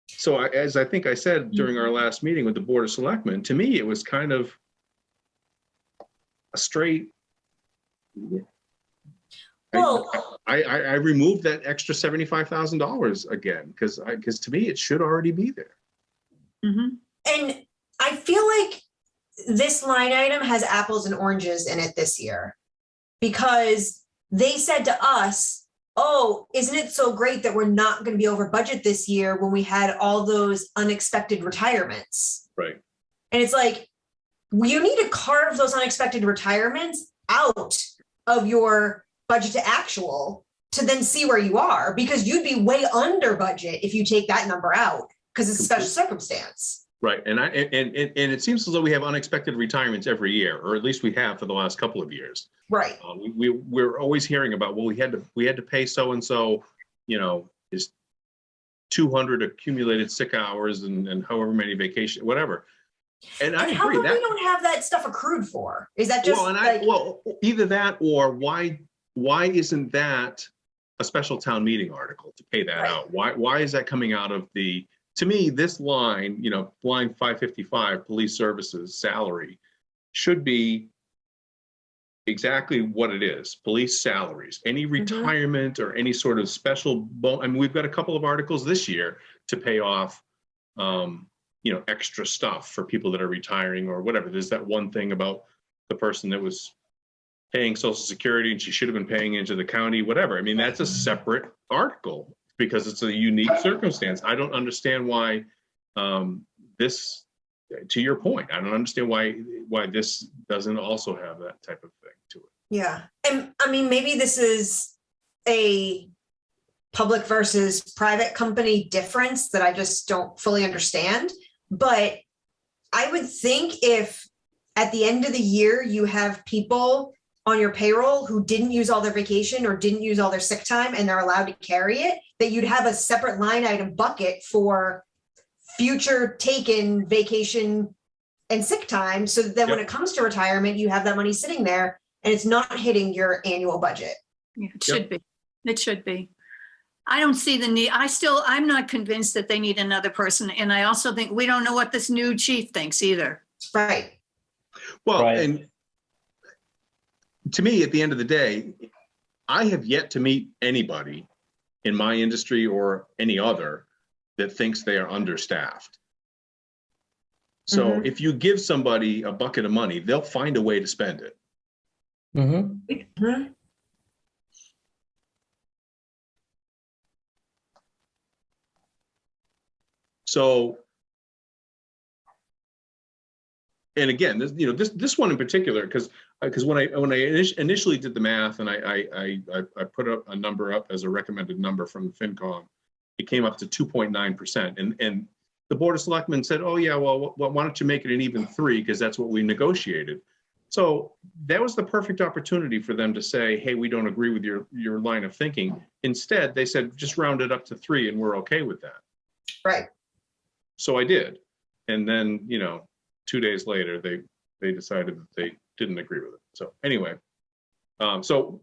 So as I think I said during our last meeting with the Board of Selectmen, to me, it was kind of a straight. Well, I removed that extra $75,000 again, because to me, it should already be there. and I feel like this line item has apples and oranges in it this year, because they said to us, oh, isn't it so great that we're not going to be over budget this year when we had all those unexpected retirements? Right. And it's like, you need to carve those unexpected retirements out of your budget to actual to then see where you are, because you'd be way under budget if you take that number out, because it's a special circumstance. Right. And it seems as though we have unexpected retirements every year, or at least we have for the last couple of years. Right. We're always hearing about, well, we had to pay so-and-so, is 200 accumulated sick hours and however many vacation, whatever. And I how agree come that we don't have that stuff accrued for? Is that just either that, or why isn't that a special town meeting article to pay that out? Why is that coming out of the to me, this line, line 555, police services salary, should be exactly what it is, police salaries. Any retirement or any sort of special, I mean, we've got a couple of articles this year to pay off, extra stuff for people that are retiring or whatever. There's that one thing about the person that was paying Social Security and she should have been paying into the county, whatever. I mean, that's a separate article because it's a unique circumstance. I don't understand why this, to your point, I don't understand why this doesn't also have that type of thing to it. Yeah. And I mean, maybe this is a public versus private company difference that I just don't fully understand. But I would think if at the end of the year, you have people on your payroll who didn't use all their vacation or didn't use all their sick time and they're allowed to carry it, that you'd have a separate line item bucket for future taken vacation and sick time. So that when it comes to retirement, you have that money sitting there and it's not hitting your annual budget. Yeah, it should be. It should be. I don't see the need. I'm not convinced that they need another person. And I also think we don't know what this new chief thinks either. Right. Well, Right. And to me, at the end of the day, I have yet to meet anybody in my industry or any other that thinks they are understaffed. So if you give somebody a bucket of money, they'll find a way to spend it. So, and again, this one in particular, because when I initially did the math and I put up a number up as a recommended number from the FinCom, it came up to 2.9%, and the Board of Selectmen said, "Oh yeah, well, why don't you make it an even 3 because that's what we negotiated." So that was the perfect opportunity for them to say, "Hey, we don't agree with your line of thinking." Instead, they said, "Just round it up to 3, and we're okay with that." Right. So I did, and then 2 days later, they decided that they didn't agree with it. So anyway, so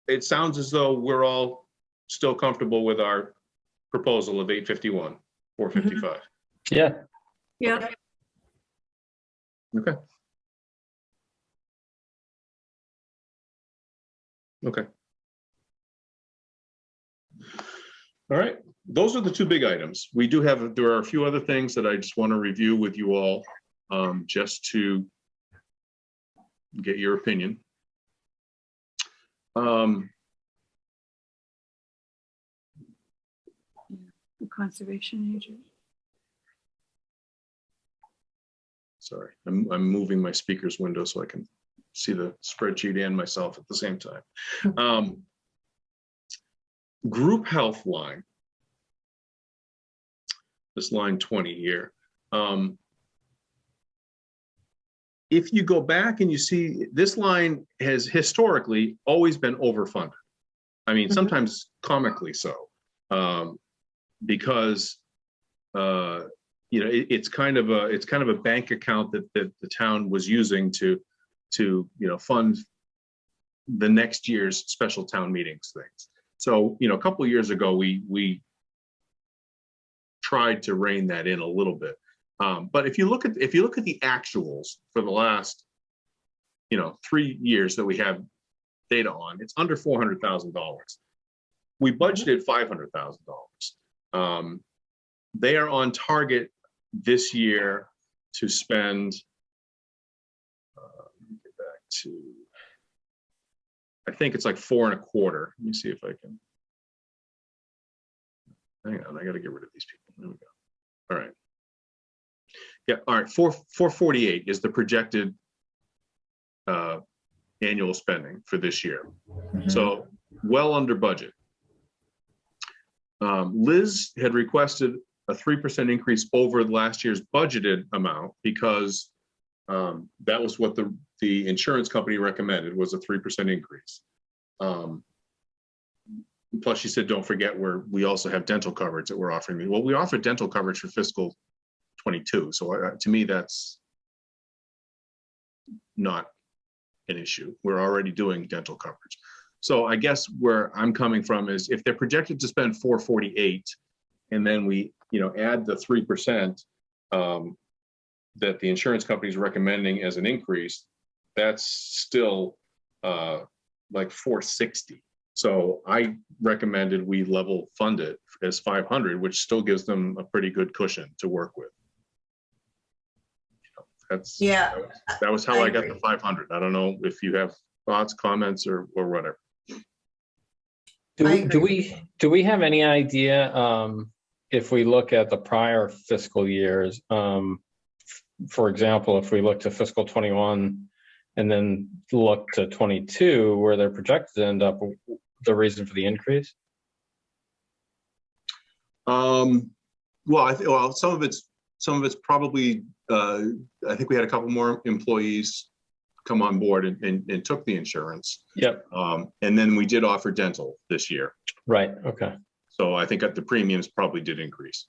it sounds as though we're all still comfortable with our proposal of 851, 455. Yeah. Yeah. Okay. Okay. All right. Those are the 2 big items. There are a few other things that I just want to review with you all, just to get your opinion. The conservation agent. Sorry, I'm moving my speaker's window so I can see the spreadsheet and myself at the same time. Group health line. This line 20 here. If you go back and you see, this line has historically always been overfunded. I mean, sometimes comically so, because it's kind of a bank account that the town was using to fund the next year's special town meetings things. So a couple of years ago we tried to rein that in a little bit. But if you look at the actuals for the last 3 years that we have data on, it's under $400,000. We budgeted $500,000. They are on target this year to spend. Let me get back to. I think it's like 4.25. Let me see if I can. Hang on, I got to get rid of these people. There we go. All right. Yeah, all right. 448 is the projected annual spending for this year. So well under budget. Liz had requested a 3% increase over last year's budgeted amount because that was what the insurance company recommended, was a 3% increase. Plus, she said, don't forget we also have dental coverage that we're offering. Well, we offer dental coverage for fiscal 22. So to me, that's not an issue. We're already doing dental coverage. So I guess where I'm coming from is if they're projected to spend 448 and then we add the 3% that the insurance company is recommending as an increase, that's still like 460. So I recommended we level fund it as 500, which still gives them a pretty good cushion to work with. Yeah, that was how I I got agree. the 500. I don't know if you have thoughts, comments, or whatever. I Do agree. we have any idea if we look at the prior fiscal years, for example, if we look to fiscal 21 and then look to 22, where they're projected to end up, the reason for the increase? Well, some of it's probably. I think we had a couple more employees come on board and took the insurance. Yep. And then we did offer dental this year. Right. Okay. So I think that the premiums probably did increase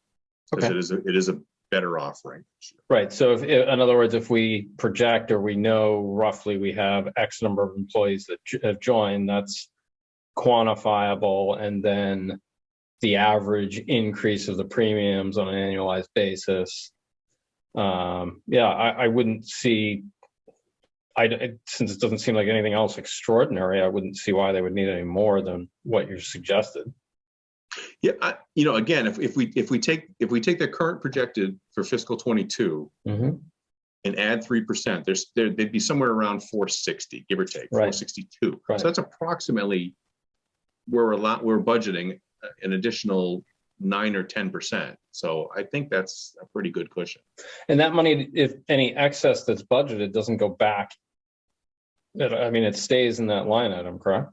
because Okay. it is a better offering. Right. So if, in other words, if we project or we know roughly we have X number of employees that have joined, that's quantifiable. And then the average increase of the premiums on an annualized basis. I wouldn't see, since it doesn't seem like anything else extraordinary, I wouldn't see why they would need any more than what you suggested. Yeah, again, if we take the current projected for fiscal 22 Mm-hmm. and add 3%, they'd be somewhere around 460, give or take, Right. 462. Right. So that's approximately we're budgeting an additional 9 or 10%. So I think that's a pretty good cushion. And that money, if any excess that's budgeted, doesn't go back. I mean, it stays in that line item, correct?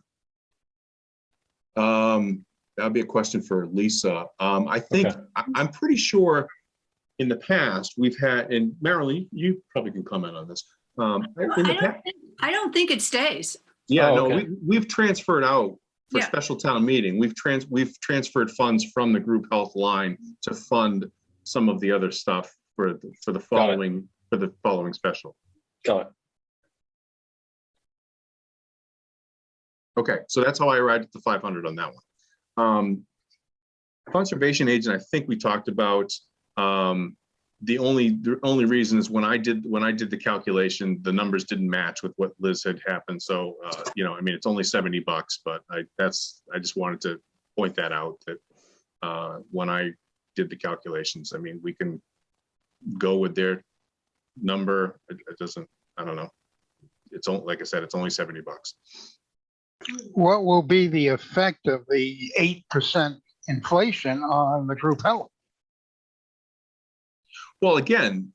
That'd be a question for Lisa. I think Okay. I'm pretty sure in the past we've had, and Marilyn, you probably can comment on this. I don't think it stays. Yeah, Oh, no, okay. we've transferred out for Yeah. special town meeting. We've transferred funds from the group health line to fund some of the other stuff for the following special. Got it. Okay, so that's how I arrived at the 500 on that one. Conservation agent, I think we talked about. The only reason is when I did the calculation, the numbers didn't match with what Liz had happened. So I mean, it's only $70, but I just wanted to point that out that when I did the calculations, I mean, we can go with their number. It doesn't. I don't know. It's only, like I said, it's only $70. What will be the effect of the 8% inflation on the group health? Well, again,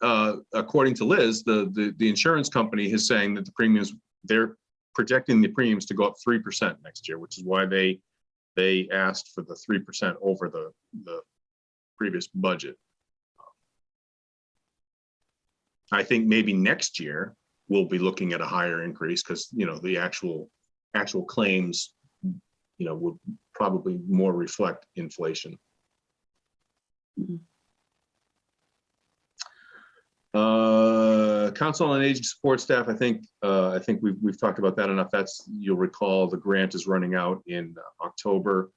according to Liz, the insurance company is saying that the premiums, they're projecting the premiums to go up 3% next year, which is why they asked for the 3% over the previous budget. I think maybe next year we'll be looking at a higher increase because the actual claims would probably more reflect inflation. Council on Aging support staff. I think we've talked about that enough. You'll recall the grant is running out in October,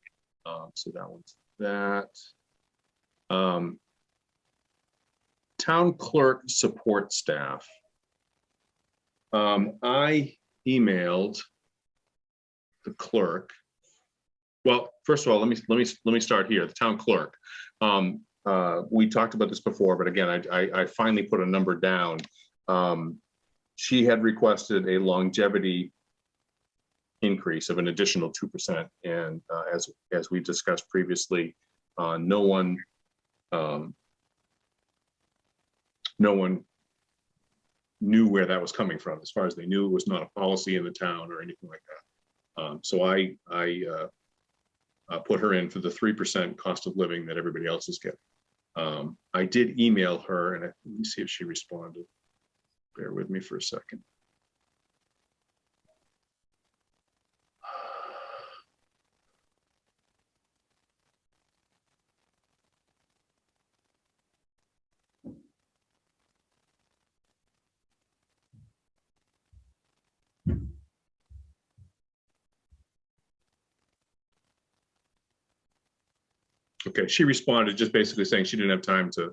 so that one's that. Town clerk support staff. I emailed the clerk. Well, first of all, let me start here. The town clerk. We talked about this before, but again, I finally put a number down. She had requested a longevity increase of an additional 2%, and as we discussed previously, no one knew where that was coming from. As far as they knew, it was not a policy in the town or anything like that. So I put her in for the 3% cost of living that everybody else is getting. I did email her, and let me see if she responded. Bear with me for a second. Okay, she responded just basically saying she didn't have time to,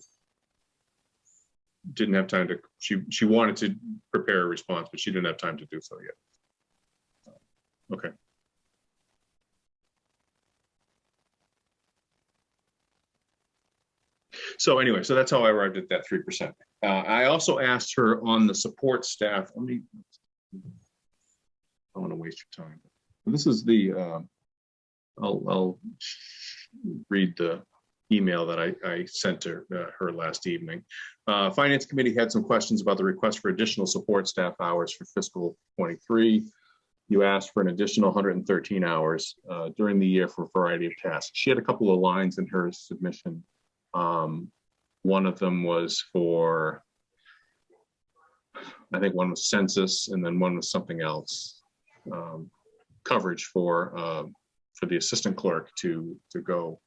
she wanted to prepare a response, but she didn't have time to do so yet. Okay. So anyway, so that's how I arrived at that 3%. I also asked her on the support staff. I don't want to waste your time. This is the, I'll read the email that I sent to her last evening. Finance Committee had some questions about the request for additional support staff hours for fiscal 23. You asked for an additional 113 hours during the year for a variety of tasks. She had a couple of lines in her submission. One of them was for, I think one was census, and then one was something else, coverage for the assistant clerk to go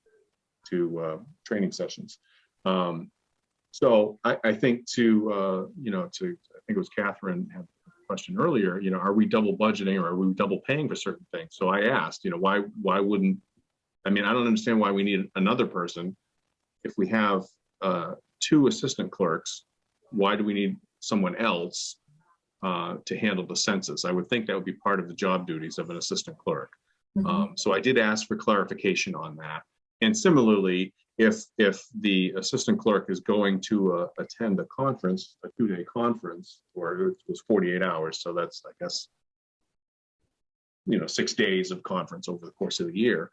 to training sessions. So I think to I think it was Catherine had a question earlier, are we double budgeting or are we double paying for certain things? So I asked, why wouldn't, I don't understand why we need another person. If we have 2 assistant clerks, why do we need someone else to handle the census? I would think that would be part of the job duties of an assistant clerk. So I did ask for clarification on that. And similarly, if the assistant clerk is going to attend a conference, a 2-day conference, or it was 48 hours, so that's, I guess, 6 days of conference over the course of the year,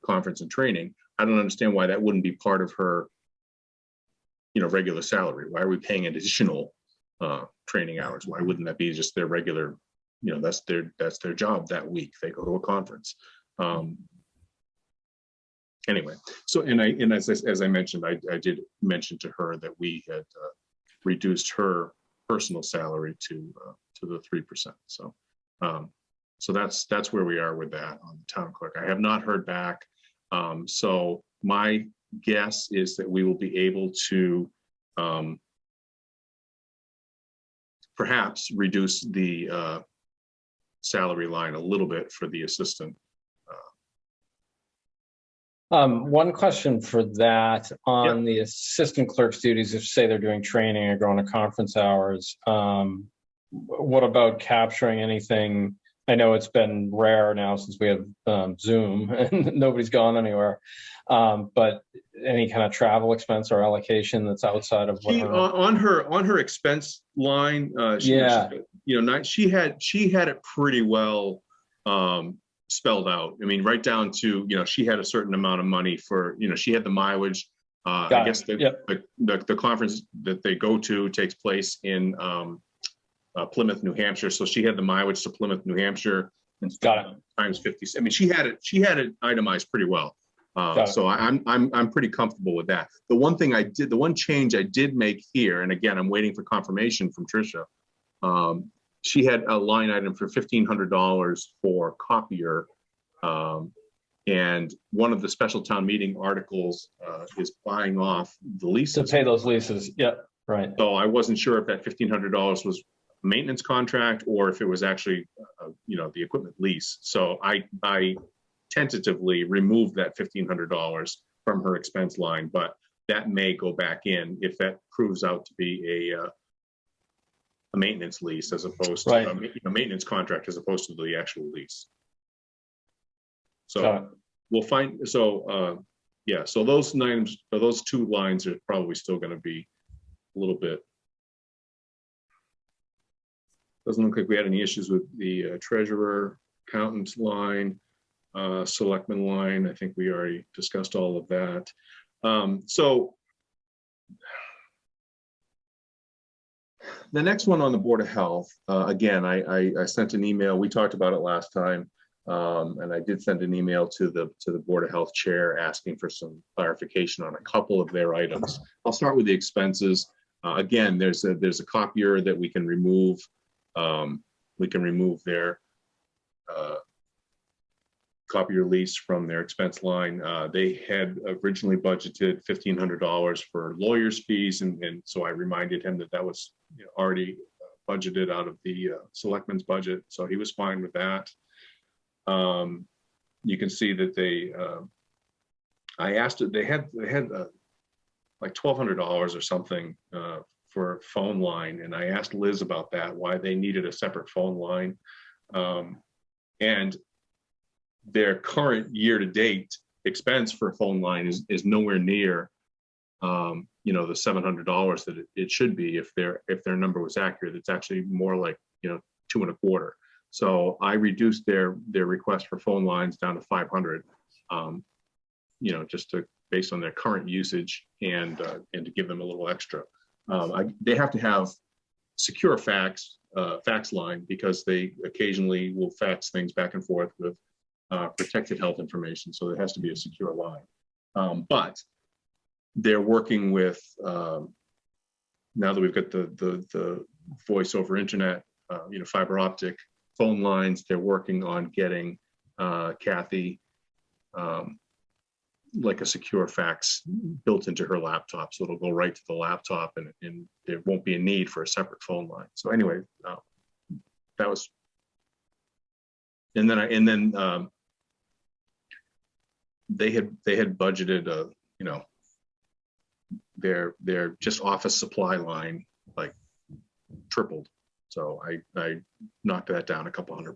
conference and training, I don't understand why that wouldn't be part of her, regular salary. Why are we paying additional training hours? Why wouldn't that be just their regular, that's their job that week. They go to a conference. Anyway, so and as I mentioned, I did mention to her that we had reduced her personal salary to the 3%. So so that's where we are with that on the town clerk. I have not heard back. So my guess is that we will be able to perhaps reduce the salary line a little bit for the assistant. One question for that on the assistant clerk's duties, if say they're doing training or going to conference hours, what about capturing anything? I know it's been rare now since we have Zoom and nobody's gone anywhere, but any kind of travel expense or allocation that's outside of what on her expense line, she had it pretty well spelled out. Right down to, she had a certain amount of money for, she had the mileage. I guess the conference that they go to takes place in Plymouth, New Hampshire. So she had the mileage to Plymouth, New Hampshire, and times 50. She had it itemized pretty well. So I'm pretty comfortable with that. The one change I did make here, and again, I'm waiting for confirmation from Tricia. She had a line item for $1,500 for copier. And one of the special town meeting articles is buying off the leases. To pay those leases. Yeah, right. So I wasn't sure if that $1,500 was a maintenance contract or if it was actually, the equipment lease. So I tentatively removed that $1,500 from her expense line, but that may go back in if that proves out to be a maintenance lease as opposed to a maintenance contract as opposed to the actual lease. So we'll find. So so those items, or those 2 lines, are probably still going to be a little bit. Doesn't look like we had any issues with the treasurer, accountant's line, selectman line. I think we already discussed all of that. So the next one on the Board of Health, again, I sent an email. We talked about it last time, and I did send an email to the Board of Health chair asking for some clarification on a couple of their items. I'll start with the expenses. Again, there's a copier that we can remove. We can remove their copier lease from their expense line. They had originally budgeted $1,500 for lawyers' fees, and so I reminded him that was already budgeted out of the selectmen's budget, so he was fine with that. You can see that they I asked it, they had like $1,200 or something for a phone line. And I asked Liz about that, why they needed a separate phone line. And their current year-to-date expense for a phone line is nowhere near, you know, the $700 that it should be if their number was accurate. It's actually more like, you know, $225. So I reduced their request for phone lines down to 500, you know, just to based on their current usage and to give them a little extra. They have to have secure fax line because they occasionally will fax things back and forth with protected health information. So there has to be a secure line. But they're working with, now that we've got the voice over internet, you know, fiber optic phone lines, they're working on getting Kathy like a secure fax built into her laptop. So it'll go right to the laptop and there won't be a need for a separate phone line. So anyway, that was, and then they had budgeted you know, their just office supply line like tripled. So I knocked that down a couple $100.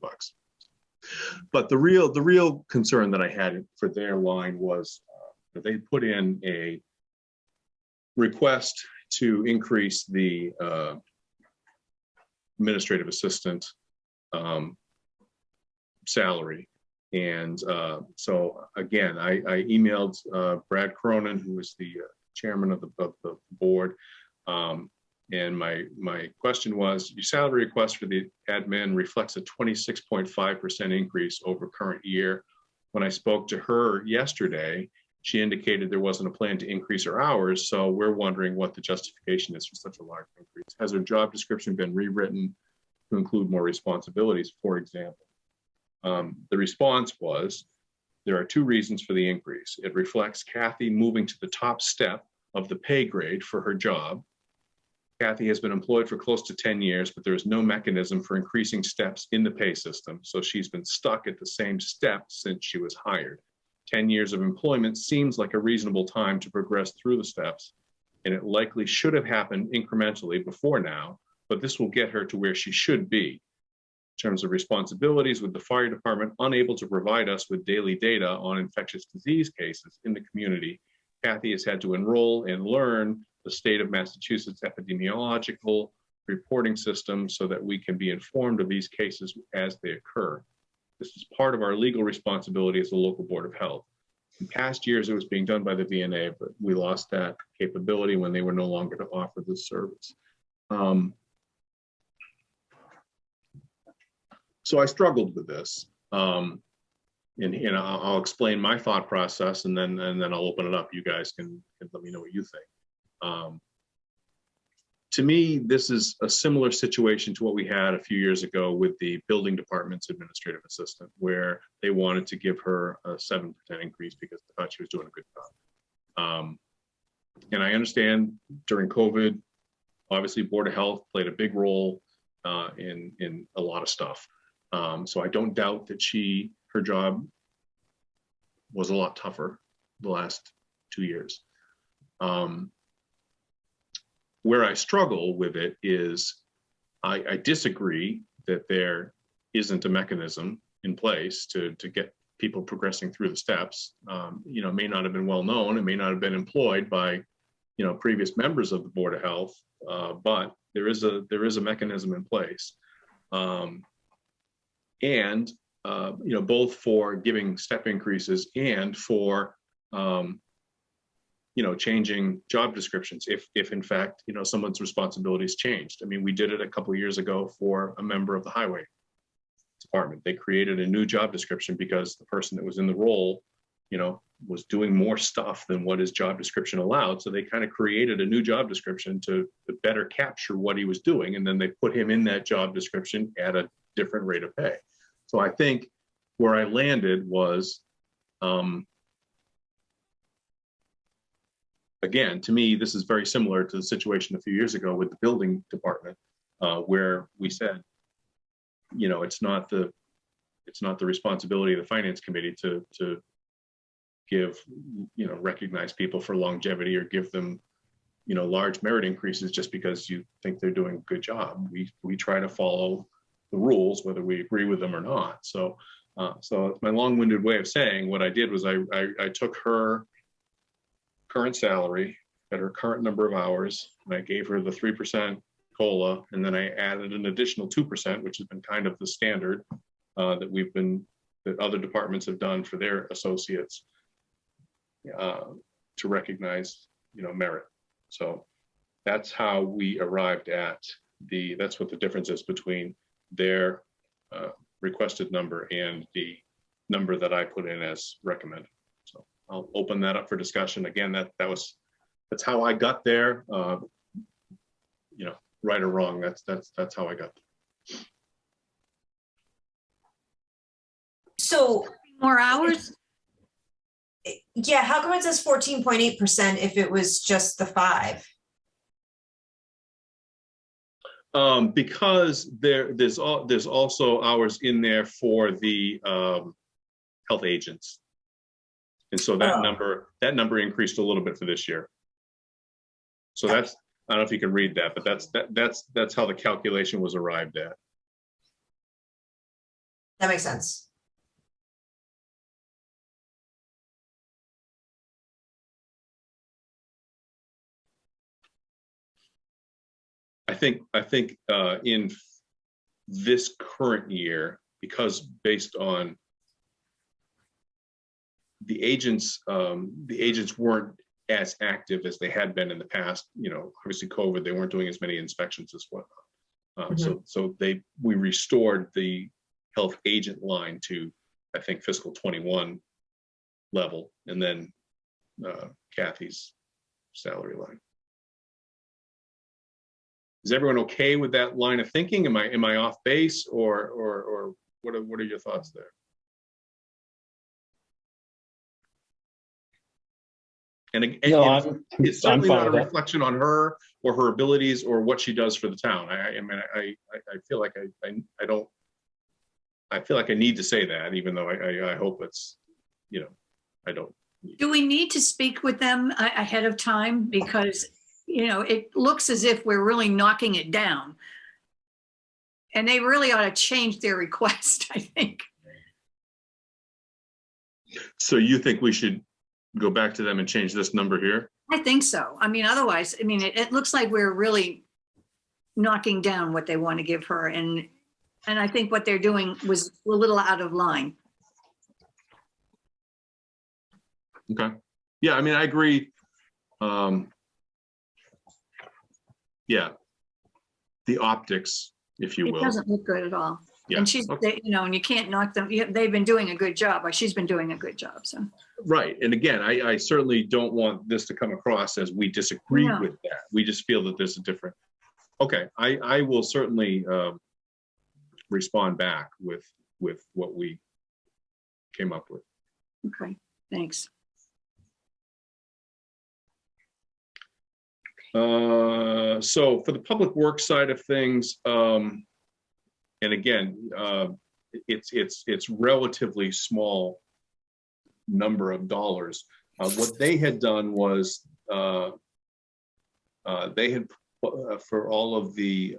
But the real concern that I had for their line was that they put in a request to increase the administrative assistant salary. And so again, I emailed Brad Cronin, who was the chairman of the board. And my question was, your salary request for the admin reflects a 26.5% increase over current year. When I spoke to her yesterday, she indicated there wasn't a plan to increase her hours. So we're wondering what the justification is for such a large increase. Has her job description been rewritten to include more responsibilities, for example? The response was, there are two reasons for the increase. It reflects Kathy moving to the top step of the pay grade for her job. Kathy has been employed for close to 10 years, but there is no mechanism for increasing steps in the pay system. So she's been stuck at the same step since she was hired. 10 years of employment seems like a reasonable time to progress through the steps, and it likely should have happened incrementally before now, but this will get her to where she should be. In terms of responsibilities, with the fire department unable to provide us with daily data on infectious disease cases in the community, Kathy has had to enroll and learn the state of Massachusetts epidemiological reporting system so that we can be informed of these cases as they occur. This is part of our legal responsibility as a local board of health. In past years, it was being done by the VNA, but we lost that capability when they were no longer to offer this service. So I struggled with this. And I'll explain my thought process and then I'll open it up. You guys can let me know what you think. To me, this is a similar situation to what we had a few years ago with the building department's administrative assistant, where they wanted to give her a 7% increase because they thought she was doing a good job. And I understand during COVID, obviously Board of Health played a big role in a lot of stuff. So I don't doubt that her job was a lot tougher the last 2 years. Where I struggle with it is I disagree that there isn't a mechanism in place to get people progressing through the steps. You know, it may not have been well known, it may not have been employed by, you know, previous members of the Board of Health, but there is a mechanism in place. And you know, both for giving step increases and for you know, changing job descriptions if in fact, you know, someone's responsibilities changed. I mean, we did it a couple of years ago for a member of the highway department. They created a new job description because the person that was in the role, you know, was doing more stuff than what his job description allowed. So they kind of created a new job description to better capture what he was doing. And then they put him in that job description at a different rate of pay. So I think where I landed was, again, to me, this is very similar to the situation a few years ago with the building department, where we said, you know, it's not the responsibility of the finance committee to give, recognize people for longevity or give them, large merit increases just because you think they're doing a good job. We try to follow the rules, whether we agree with them or not. So it's my long-winded way of saying what I did was I took her current salary at her current number of hours, and I gave her the 3% COLA, and then I added an additional 2%, which has been kind of the standard that other departments have done for their associates to recognize, merit. So that's how we arrived at that's what the difference is between their requested number and the number that I put in as recommended. So I'll open that up for discussion. Again, that's how I got there. Right or wrong, that's how I got there. So More hours? yeah, how come it says 14.8% if it was just the 5? Because there's also hours in there for the health agents, and so that number increased a little bit for this year. So that's, I don't know if you can read that, but that's how the calculation was arrived at. That makes sense. I think in this current year, because based on the agents weren't as active as they had been in the past. Obviously COVID, they weren't doing as many inspections as whatnot. So we restored the health agent line to, I think, fiscal 21 level, and then Kathy's salary line. Is everyone okay with that line of thinking? Am I off base, or what are your thoughts there? And it's certainly not a reflection on her or her abilities or what she does for the town. I feel like I feel like I need to say that, even though I hope it's, I don't. Do we need to speak with them ahead of time? Because, it looks as if we're really knocking it down. And they really ought to change their request, I think. So you think we should go back to them and change this number here? I think so. Otherwise, it looks like we're really knocking down what they want to give her. And I think what they're doing was a little out of line. Okay. Yeah, I agree. Yeah, the optics, if you will. It doesn't look good at all. Yeah. And she's, Okay. and you can't knock them. They've been doing a good job, or she's been doing a good job. So. Right. And again, I certainly don't want this to come across as we disagree with that. We just feel that there's a different. Okay. I will certainly respond back with what we came up with. Okay. Thanks. So for the public works side of things, and again, it's relatively small number of dollars. What they had done was they had for all of the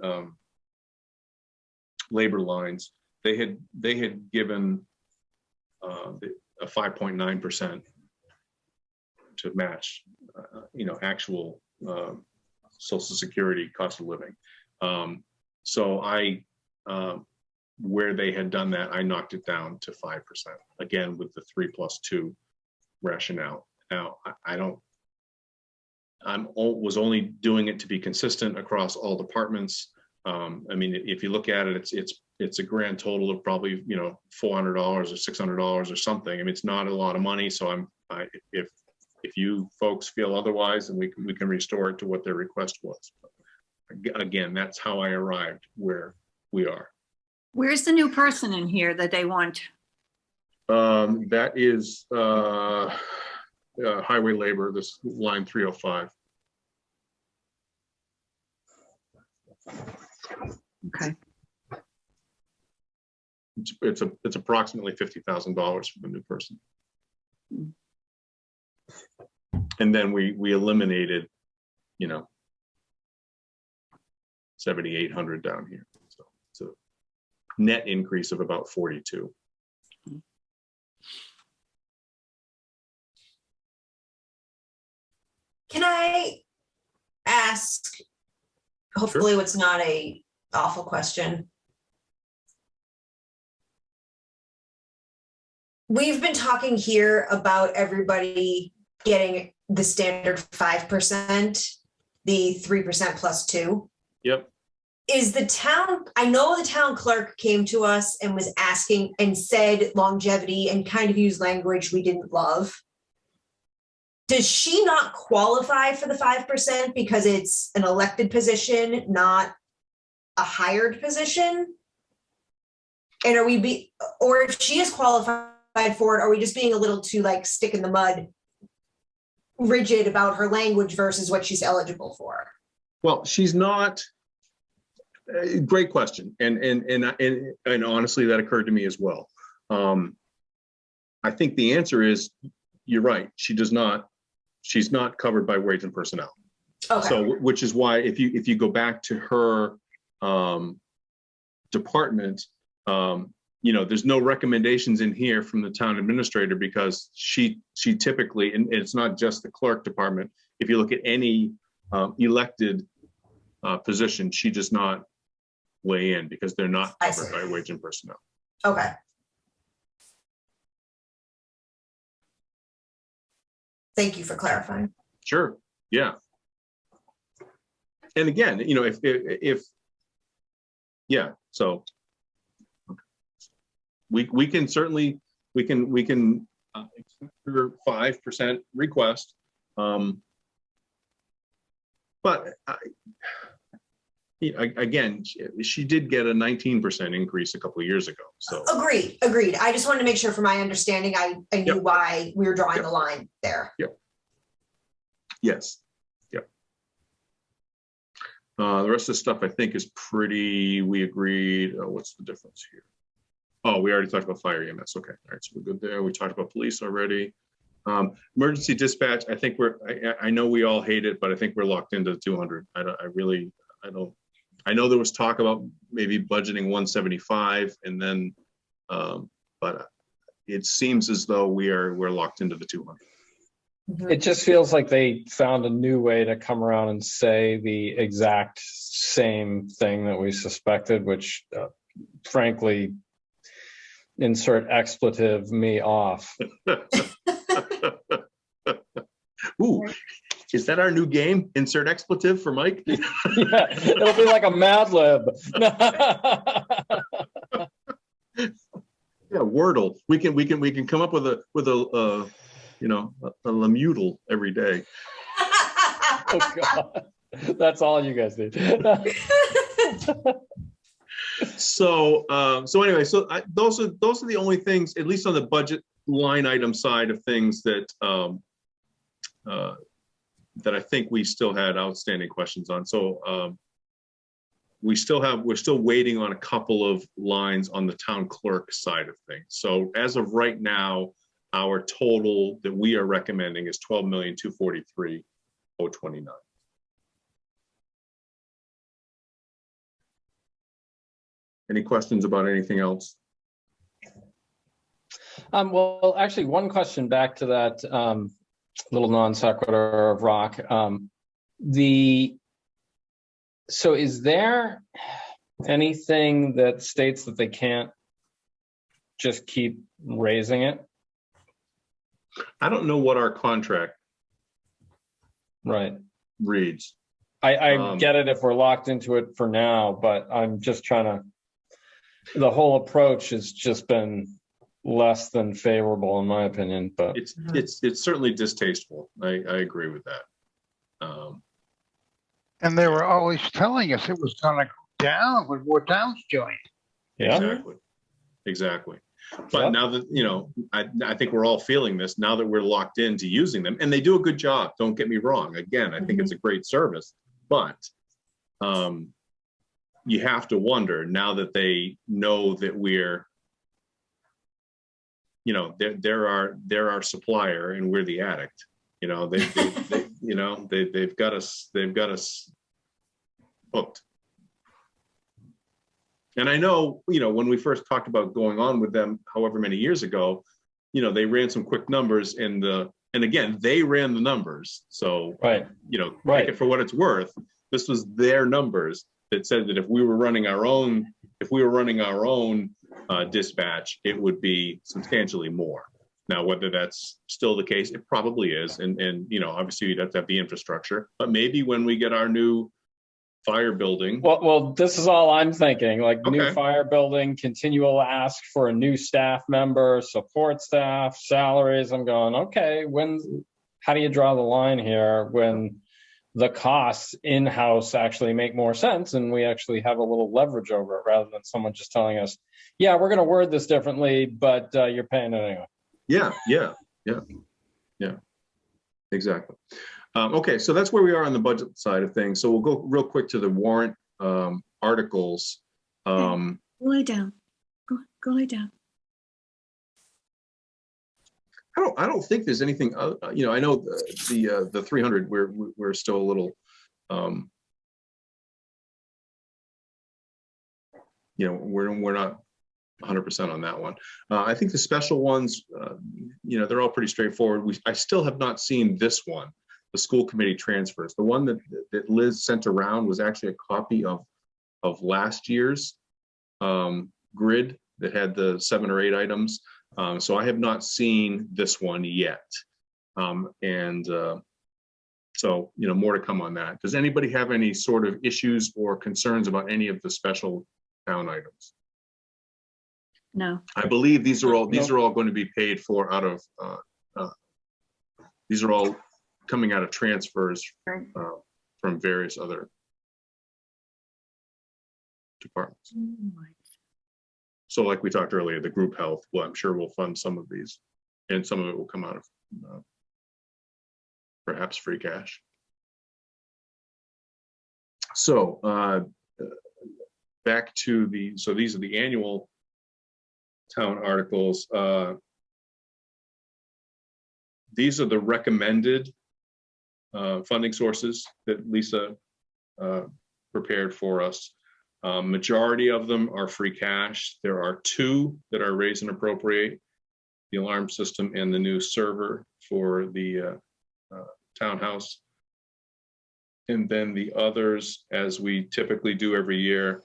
labor lines, they had given a 5.9% to match, actual Social Security cost of living. So where they had done that, I knocked it down to 5%, again, with the 3+2 rationale. Now, was only doing it to be consistent across all departments. If you look at it, it's a grand total of probably, $400 or $600 or something. It's not a lot of money. So if you folks feel otherwise, then we can restore it to what their request was. Again, that's how I arrived where we are. Where's the new person in here that they want? That is highway labor, this line 305. Okay. It's approximately $50,000 for the new person. And then we eliminated, 7,800 down here. So it's a net increase of about 42. Can I ask, hopefully what's not a awful question? We've been talking here about everybody getting the standard 5%, the 3% plus 2. Yep. Is the town, I know the town clerk came to us and was asking and said longevity and kind of used language we didn't love. Does she not qualify for the 5% because it's an elected position, not a hired position? And or if she is qualified for it, are we just being a little too like stick in the mud, rigid about her language versus what she's eligible for? Well, she's not. Great question, and honestly, that occurred to me as well. I think the answer is you're right. She's not covered by wage and personnel. Okay. So, which is why if you go back to her department, there's no recommendations in here from the town administrator because she typically, and it's not just the clerk department. If you look at any elected position, she does not weigh in because they're not covered by wage and personnel. Okay. Thank you for clarifying. Sure. Yeah. And again, if yeah, so we can certainly accept her 5% request, but again, she did get a 19% increase a couple of years ago. So Agreed. I just wanted to make sure from my understanding, I knew why we were drawing the line there. Yep. Yes. Yep. The rest of the stuff I think is we agreed. What's the difference here? Oh, we already talked about fire EMS. Okay. All right. So we're good there. We talked about police already. Emergency dispatch. I think I know we all hate it, but I think we're locked into 200. I know there was talk about maybe budgeting 175 and then, but it seems as though we're locked into the 200. It just feels like they found a new way to come around and say the exact same thing that we suspected, which frankly, insert expletive me off. Ooh, is that our new game? Insert expletive for Mike? Yeah, it'll be like a Mad Lib. Yeah, Wordle. We can come up with a Lemutal every day. Oh God, that's all you guys need. So anyway, those are the only things, at least on the budget line item side of things that I think we still had outstanding questions on. So we're still waiting on a couple of lines on the town clerk side of things. So as of right now, our total that we are recommending is $12,243,029. Any questions about anything else? Well, actually, one question back to that little non sequitur of rock. So is there anything that states that they can't just keep raising it? I don't know what our contract Right. reads. I get it if we're locked into it for now, but I'm just trying to, the whole approach has just been less than favorable in my opinion, but it's certainly distasteful. I agree with that. And they were always telling us it was going to go down when more towns joined. yeah. Exactly. But Yeah. now that, I think we're all feeling this now that we're locked into using them, and they do a good job. Don't get me wrong. Again, I think it's a great service, but you have to wonder now that they know that we're, they're our supplier and we're the addict. You know, they've got us hooked. And I know, you know, when we first talked about going on with them, however many years ago, you know, they ran some quick numbers and again, they ran the numbers. So, Right. you know, Right. take it for what it's worth. This was their numbers that said that if we were running our own dispatch, it would be substantially more. Now, whether that's still the case, it probably is. And you know, obviously you'd have to have the infrastructure, but maybe when we get our new fire building. Well, this is all I'm thinking, like new Okay. fire building, continual ask for a new staff member, support staff, salaries. I'm going, okay, how do you draw the line here when the costs in-house actually make more sense and we actually have a little leverage over it rather than someone just telling us, yeah, we're going to word this differently, but you're paying it anyway. Yeah. Exactly. Okay, so that's where we are on the budget side of things. So we'll go real quick to the warrant articles. Go lay down. Go lay down. I don't think there's anything. You know, I know the 300. We're still a little. You know, we're not 100% on that one. I think the special ones, you know, they're all pretty straightforward. I still have not seen this one, the school committee transfers. The one that Liz sent around was actually a copy of last year's grid that had the 7 or 8 items. So I have not seen this one yet. So, you know, more to come on that. Does anybody have any sort of issues or concerns about any of the special town items? No. I believe these are all going to be paid for out of these are all coming out of transfers from various other departments. So like we talked earlier, the group health, well, I'm sure we'll fund some of these and some of it will come out of perhaps free cash. So back to so these are the annual town articles. These are the recommended funding sources that Lisa prepared for us. Majority of them are free cash. There are 2 that are raise and appropriate, the alarm system and the new server for the townhouse. And then the others, as we typically do every year,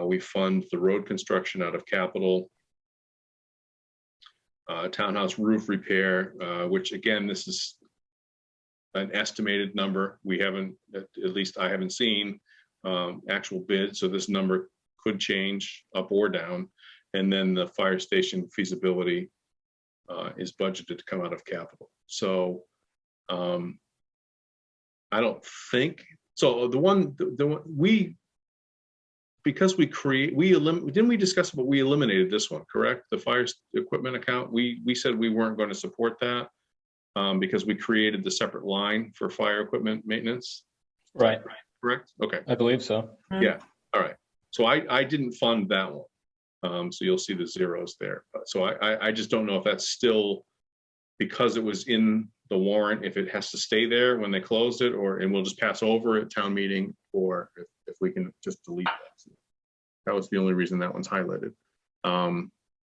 we fund the road construction out of capital. Townhouse roof repair, which again, this is an estimated number. We haven't, at least I haven't seen actual bids, so this number could change up or down. And then the fire station feasibility is budgeted to come out of capital. So I don't think so. Because didn't we discuss what we eliminated this one, correct? The fire equipment account, we said we weren't going to support that because we created the separate line for fire equipment maintenance. Right. Correct? Okay. I believe so. Yeah. All right. So I didn't fund that one. So you'll see the zeros there. So I just don't know if that's still because it was in the warrant, if it has to stay there when they closed it, and we'll just pass over at town meeting, or if we can just delete that. That was the only reason that one's highlighted.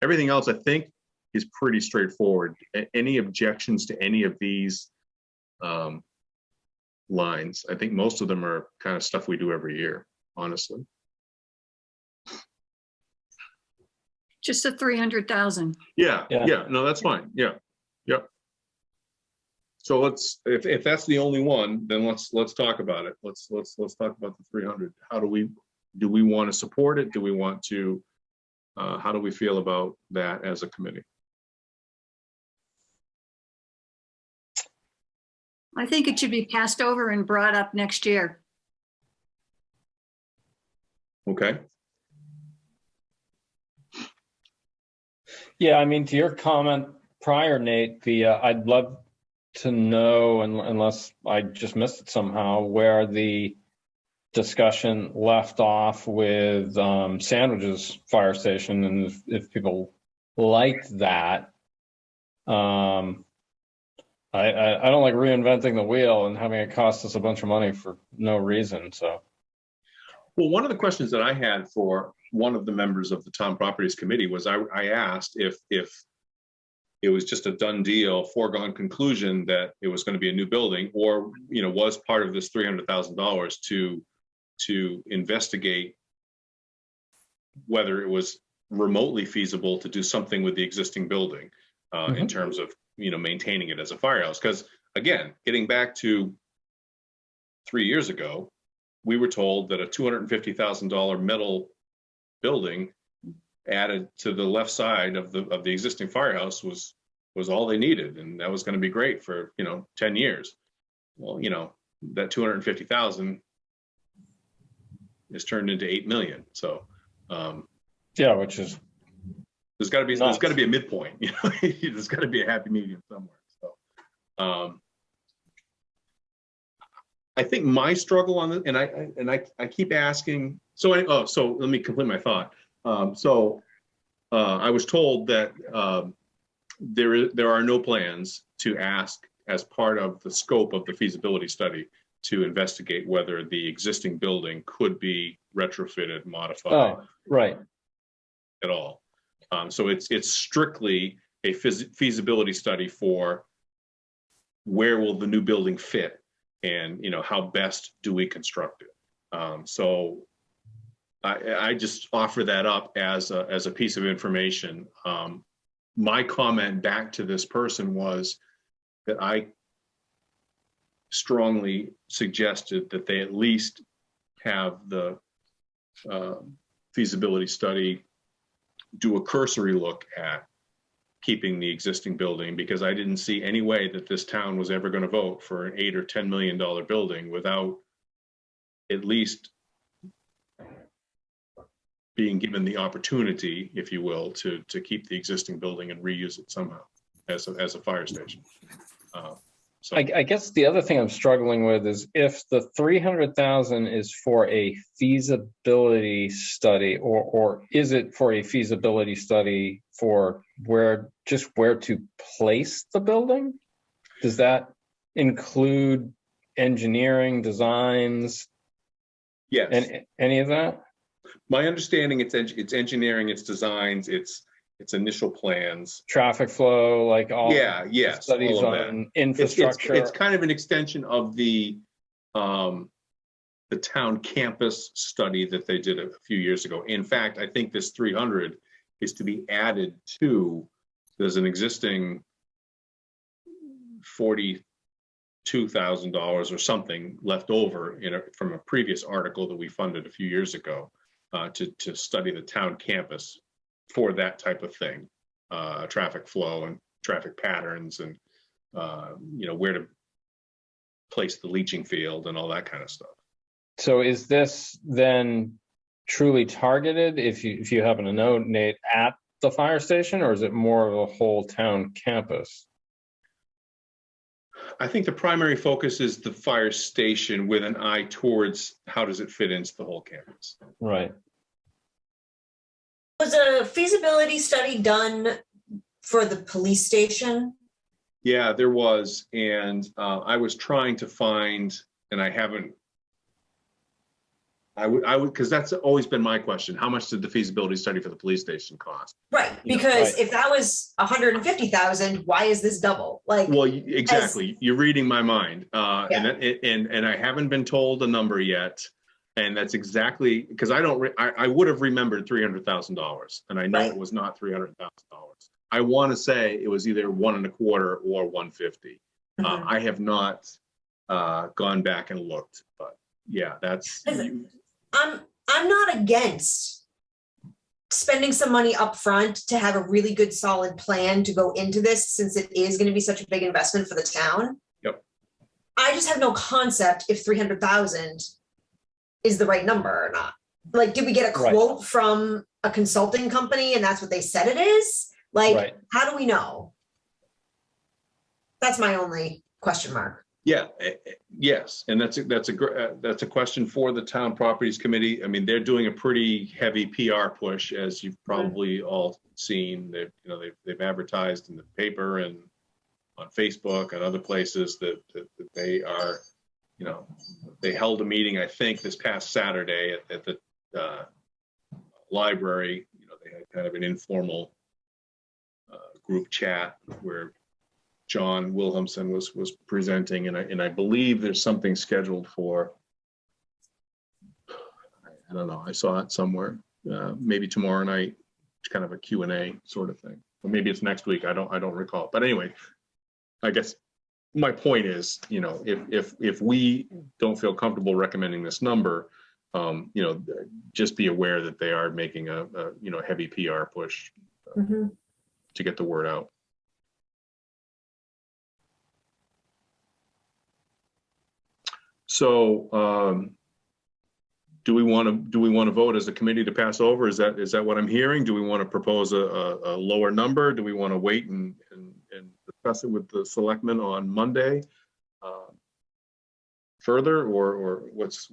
Everything else I think is pretty straightforward. Any objections to any of these lines? I think most of them are kind of stuff we do every year, honestly. Just the 300,000. Yeah. No, that's fine. Yeah. So if that's the only one, then let's talk about it. Let's talk about the 300. Do we want to support it? Do we want to? How do we feel about that as a committee? I think it should be passed over and brought up next year. Okay. Yeah, I mean, to your comment prior, Nate, I'd love to know, unless I just missed it somehow, where the discussion left off with Sandwich's fire station, and if people liked that. I don't like reinventing the wheel and having it cost us a bunch of money for no reason. So, Well, one of the questions that I had for one of the members of the Town Properties Committee was I asked if it was just a done deal, foregone conclusion that it was going to be a new building, or was part of this $300,000 to investigate whether it was remotely feasible to do something with the existing building in terms of maintaining it as a firehouse. Because again, getting back to 3 years ago, we were told that a $250,000 metal building added to the left side of the existing firehouse was all they needed, and that was going to be great for 10 years. Well, that 250,000 is turned into 8 million. So yeah, which is there's got to be a midpoint. There's got to be a happy medium somewhere. So I think my struggle on this, and I keep asking. So let me complete my thought. I was told that there are no plans to ask, as part of the scope of the feasibility study, to investigate whether the existing building could be retrofitted, modified. Oh, right. At all. So it's strictly a feasibility study for where will the new building fit, and how best do we construct it. So I just offer that up as a piece of information. My comment back to this person was that I strongly suggested that they at least have the feasibility study do a cursory look at keeping the existing building, because I didn't see any way that this town was ever going to vote for an $8 or $10 million building without at least being given the opportunity, if you will, to keep the existing building and reuse it somehow as a fire station. So I guess the other thing I'm struggling with is if the 300,000 is for a feasibility study, or is it for a feasibility study for where to place the building? Does that include engineering, designs? yes, And any of that? my understanding, it's engineering, it's designs, it's initial plans. Traffic flow, like all Yes, studies all of that. on infrastructure. It's kind of an extension of the town campus study that they did a few years ago. In fact, I think this 300 is to be added to, there's an existing $42,000 or something left over from a previous article that we funded a few years ago to study the town campus for that type of thing, traffic flow and traffic patterns, and where to place the leaching field and all that kind of stuff. So is this then truly targeted, if you happen to know, Nate, at the fire station, or is it more of a whole town campus? I think the primary focus is the fire station with an eye towards how does it fit into the whole campus. Right. Was a feasibility study done for the police station? Yeah, there was, and I was trying to find, and I haven't. I would, because that's always been my question. How much did the feasibility study for the police station cost? Right, because right. if that was 150,000, why is this double? Like, well, exactly. You're reading my mind, Yeah. and I haven't been told a number yet, and that's exactly because I would have remembered $300,000, and I know Right. it was not $300,000. I want to say it was either 1.25 or 150. Mhm. I have not gone back and looked, but yeah, that's. I'm not against spending some money up front to have a really good solid plan to go into this, since it is going to be such a big investment for the town. Yep. I just have no concept if 300,000 is the right number or not. Like, did we get a quote from a consulting company and that's what they said it is? Like, How do we know? That's my only question mark. Yeah, yes, and that's a question for the Town Properties Committee. I mean, they're doing a pretty heavy PR push, as you've probably all seen. They've advertised in the paper and on Facebook and other places that they are, you know, they held a meeting, I think, this past Saturday at the library. You know, they had kind of an informal group chat where John Williamson was presenting, and I believe there's something scheduled for, I don't know, I saw it somewhere, maybe tomorrow night. It's kind of a Q&A sort of thing, or maybe it's next week. I don't recall. But anyway, I guess my point is, you know, if we don't feel comfortable recommending this number, you know, just be aware that they are making a you know, heavy PR push to get the word out. So do we want to vote as a committee to pass over? Is that what I'm hearing? Do we want to propose a lower number? Do we want to wait and discuss it with the selectmen on Monday further, or what's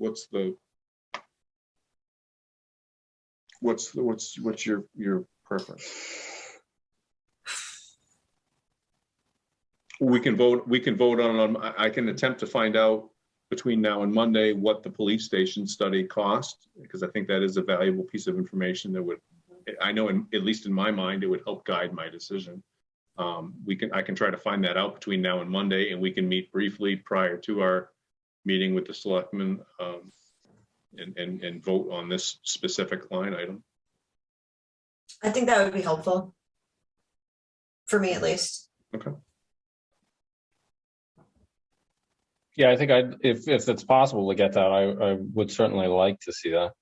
your preference? We can vote on I can attempt to find out between now and Monday what the police station study cost, because I think that is a valuable piece of information that would, I know, at least in my mind, it would help guide my decision. I can try to find that out between now and Monday, and we can meet briefly prior to our meeting with the selectmen and vote on this specific line item. I think that would be helpful. For me, at least. Okay. Yeah, I think if it's possible to get that, I would certainly like to see that.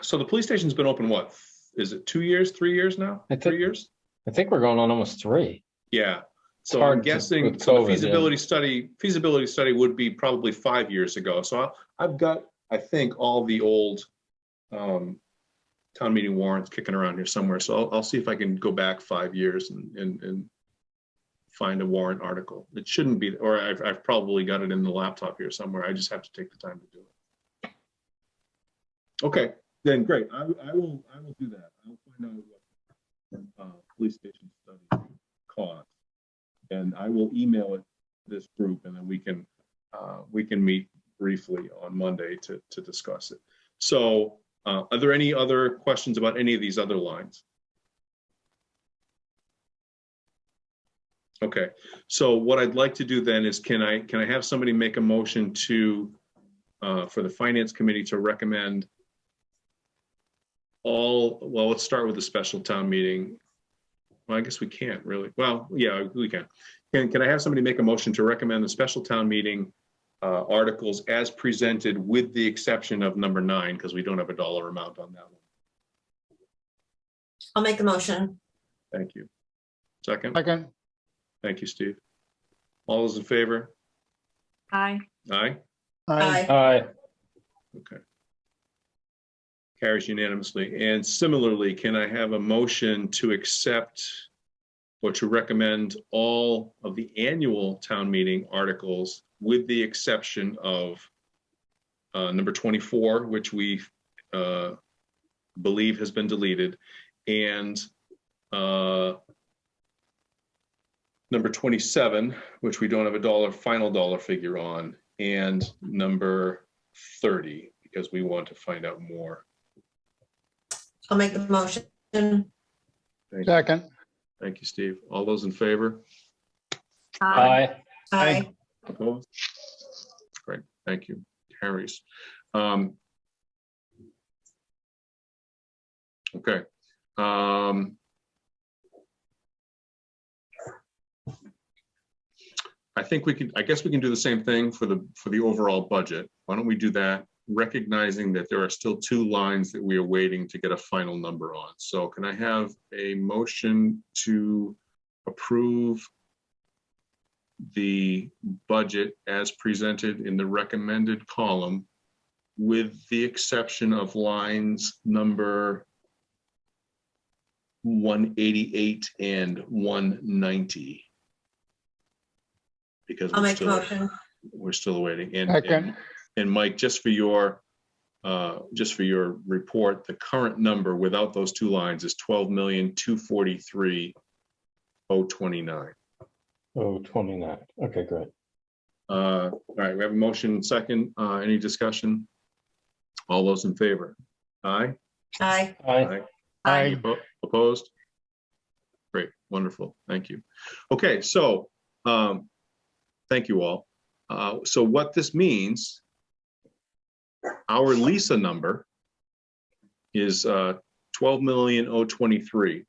So the police station's been open, what, is it 2 years, 3 years now? 3 years? I think we're going on almost 3. Yeah. So I'm guessing the feasibility study would be probably 5 years ago. So I've got, I think, all the old town meeting warrants kicking around here somewhere. So I'll see if I can go back 5 years and find a warrant article. It shouldn't be, or I've probably got it in the laptop here somewhere. I just have to take the time to do it. Okay, then great. I will do that. I'll find out what police station study costs, and I will email it to this group, and then we can meet briefly on Monday to discuss it. So are there any other questions about any of these other lines? Okay, so what I'd like to do then is, can I have somebody make a motion to for the finance committee to recommend well, let's start with the special town meeting. Well, I guess we can't really. Well, yeah, we can. Can I have somebody make a motion to recommend the special town meeting articles as presented, with the exception of number 9, because we don't have a dollar amount on that one? I'll make the motion. Thank you. Second? Second. Thank you, Steve. All those in favor? Aye. Aye? Aye. Aye. Okay. Carries unanimously. And similarly, can I have a motion to accept or to recommend all of the annual town meeting articles, with the exception of number 24, which we believe has been deleted, and number 27, which we don't have a final dollar figure on, and number 30, because we want to find out more. I'll make the motion. Thank you. Second. Thank you, Steve. All those in favor? Aye. Aye. Opposed? Great, thank you. Carries. Okay. I guess we can do the same thing for the overall budget. Why don't we do that, recognizing that there are still 2 lines that we are waiting to get a final number on. So can I have a motion to approve the budget as presented in the recommended column, with the exception of lines number 188 and 190? Because I'll make the motion. we're still waiting. And Mike, just for your report, the current number without those 2 lines is 12,243,500. 029. 029. Okay, great. All right, we have a motion second. Any discussion? All those in favor? Aye. Aye. Aye. I, Opposed? Great, wonderful, thank you. Okay, so, thank you all. So what this means, our Lisa number is 12,023,000,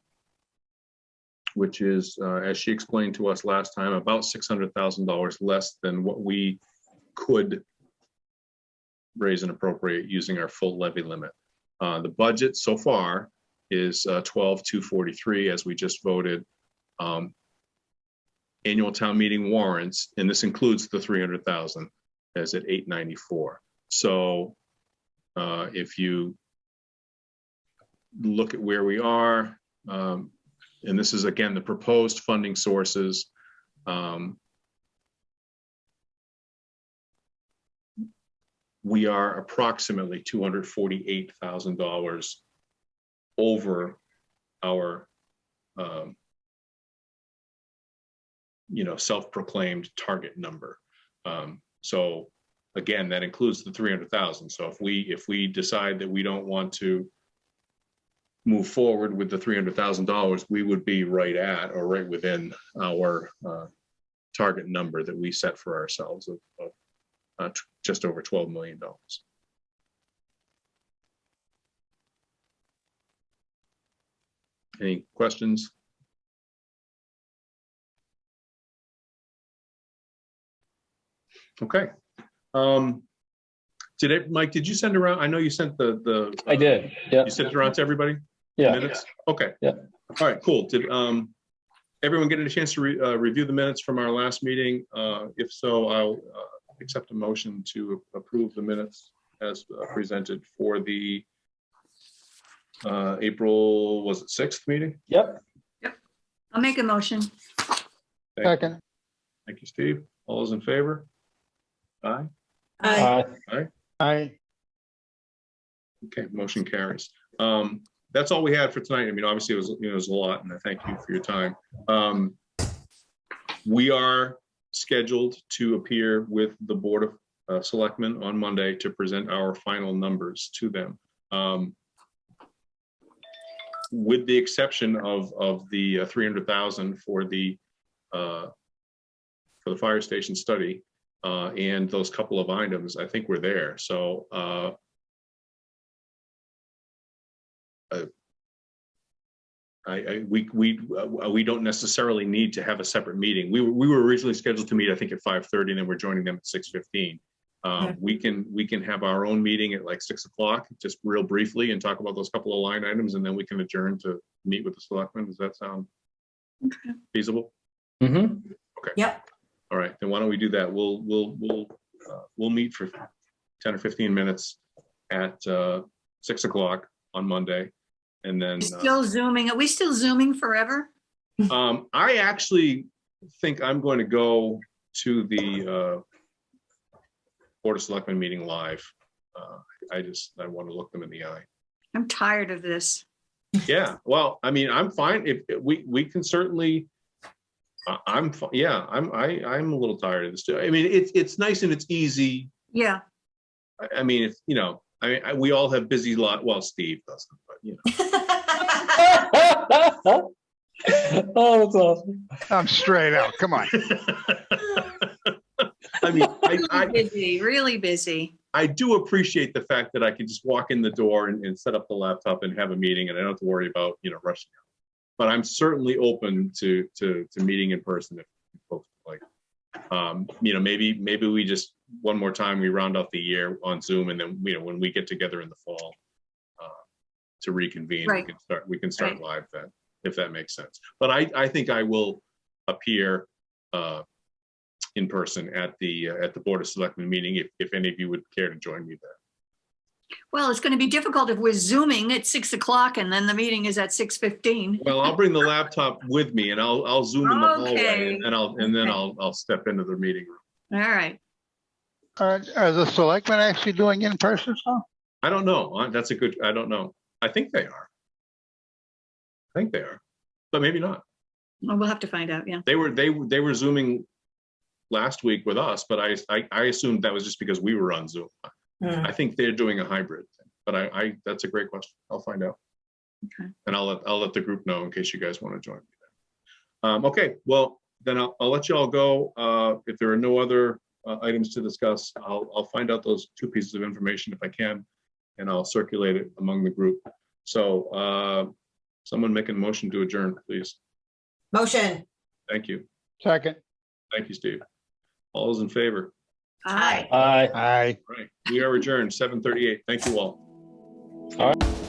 which is, as she explained to us last time, about $600,000 less than what we could raise and appropriate using our full levy limit. The budget so far is 12,243, as we just voted. Annual town meeting warrants, and this includes the 300,000, as at 894. So if you look at where we are, and this is again the proposed funding sources. We are approximately $248,000 over our, self-proclaimed target number. So again, that includes the 300,000. So if we decide that we don't want to move forward with the $300,000, we would be right at or right within our target number that we set for ourselves of just over $12 million. Any questions? Okay. Mike, did you send around? I know you sent the. I did. Yeah. You sent it around to everybody? Yeah. Minutes? Okay. Yeah. All right, cool. Did everyone get a chance to review the minutes from our last meeting? If so, I'll accept a motion to approve the minutes as presented for the April, was it 6th meeting? Yep. I'll make a motion. second, Thank you, Steve. All those in favor? Aye. Aye. I, Okay, motion carries. That's all we had for tonight. I mean, obviously it was, it was a lot, and I thank you for your time. We are scheduled to appear with the Board of Selectmen on Monday to present our final numbers to them. With the exception of the 300,000 for the fire station study and those couple of items, I think we're there. So we don't necessarily need to have a separate meeting. We were originally scheduled to meet, I think, at 5:30, and then we're joining them at 6:15. We can have our own meeting at like 6 o'clock, just real briefly, and talk about those couple of line items, and then we can adjourn to meet with the selectmen. Does that sound feasible? Mm-hmm. Okay. Yep. All right, then why don't we do that? We'll meet for 10 or 15 minutes at 6 o'clock on Monday, and then Still zooming. Are we still zooming forever? I actually think I'm going to go to the Board of Selectmen meeting live. I want to look them in the eye. I'm tired of this. Yeah, well, I mean, I'm fine. If we can certainly, yeah, I'm a little tired of this too. I mean, it's nice and it's easy. Yeah. I mean, it's, we all have busy lot. Well, Steve doesn't, but Oh, that's awesome. I'm straight out. Come on. I mean, Really busy. I do appreciate the fact that I can just walk in the door and set up the laptop and have a meeting, and I don't have to worry about, rushing out. But I'm certainly open to meeting in person if folks like. Maybe we just one more time we round off the year on Zoom, and then when we get together in the fall to reconvene, right. we can start Right. live then, if that makes sense. But I think I will appear in person at the Board of Selectmen meeting if any of you would care to join me there. Well, it's going to be difficult if we're zooming at 6 o'clock and then the meeting is at 6:15. Well, I'll bring the laptop with me, and I'll Zoom in the hallway, Okay. and then I'll step into the meeting room. All right. Are the selectmen actually doing in person stuff? I don't know. I don't know. I think they are. But maybe not. Well, we'll have to find out, yeah. They were Zooming last week with us, but I assumed that was just because we were on Zoom. Hmm. I think they're doing a hybrid thing, but that's a great question. I'll find out. Okay. And I'll let the group know in case you guys want to join me. Okay, well, then I'll let you all go. If there are no other items to discuss, I'll find out those two pieces of information if I can, and I'll circulate it among the group. So someone make a motion to adjourn, please. Motion. Thank you. Second. Thank you, Steve. All those in favor? Aye. Aye. Aye. Right. We are adjourned, 7:38. Thank you all. All right.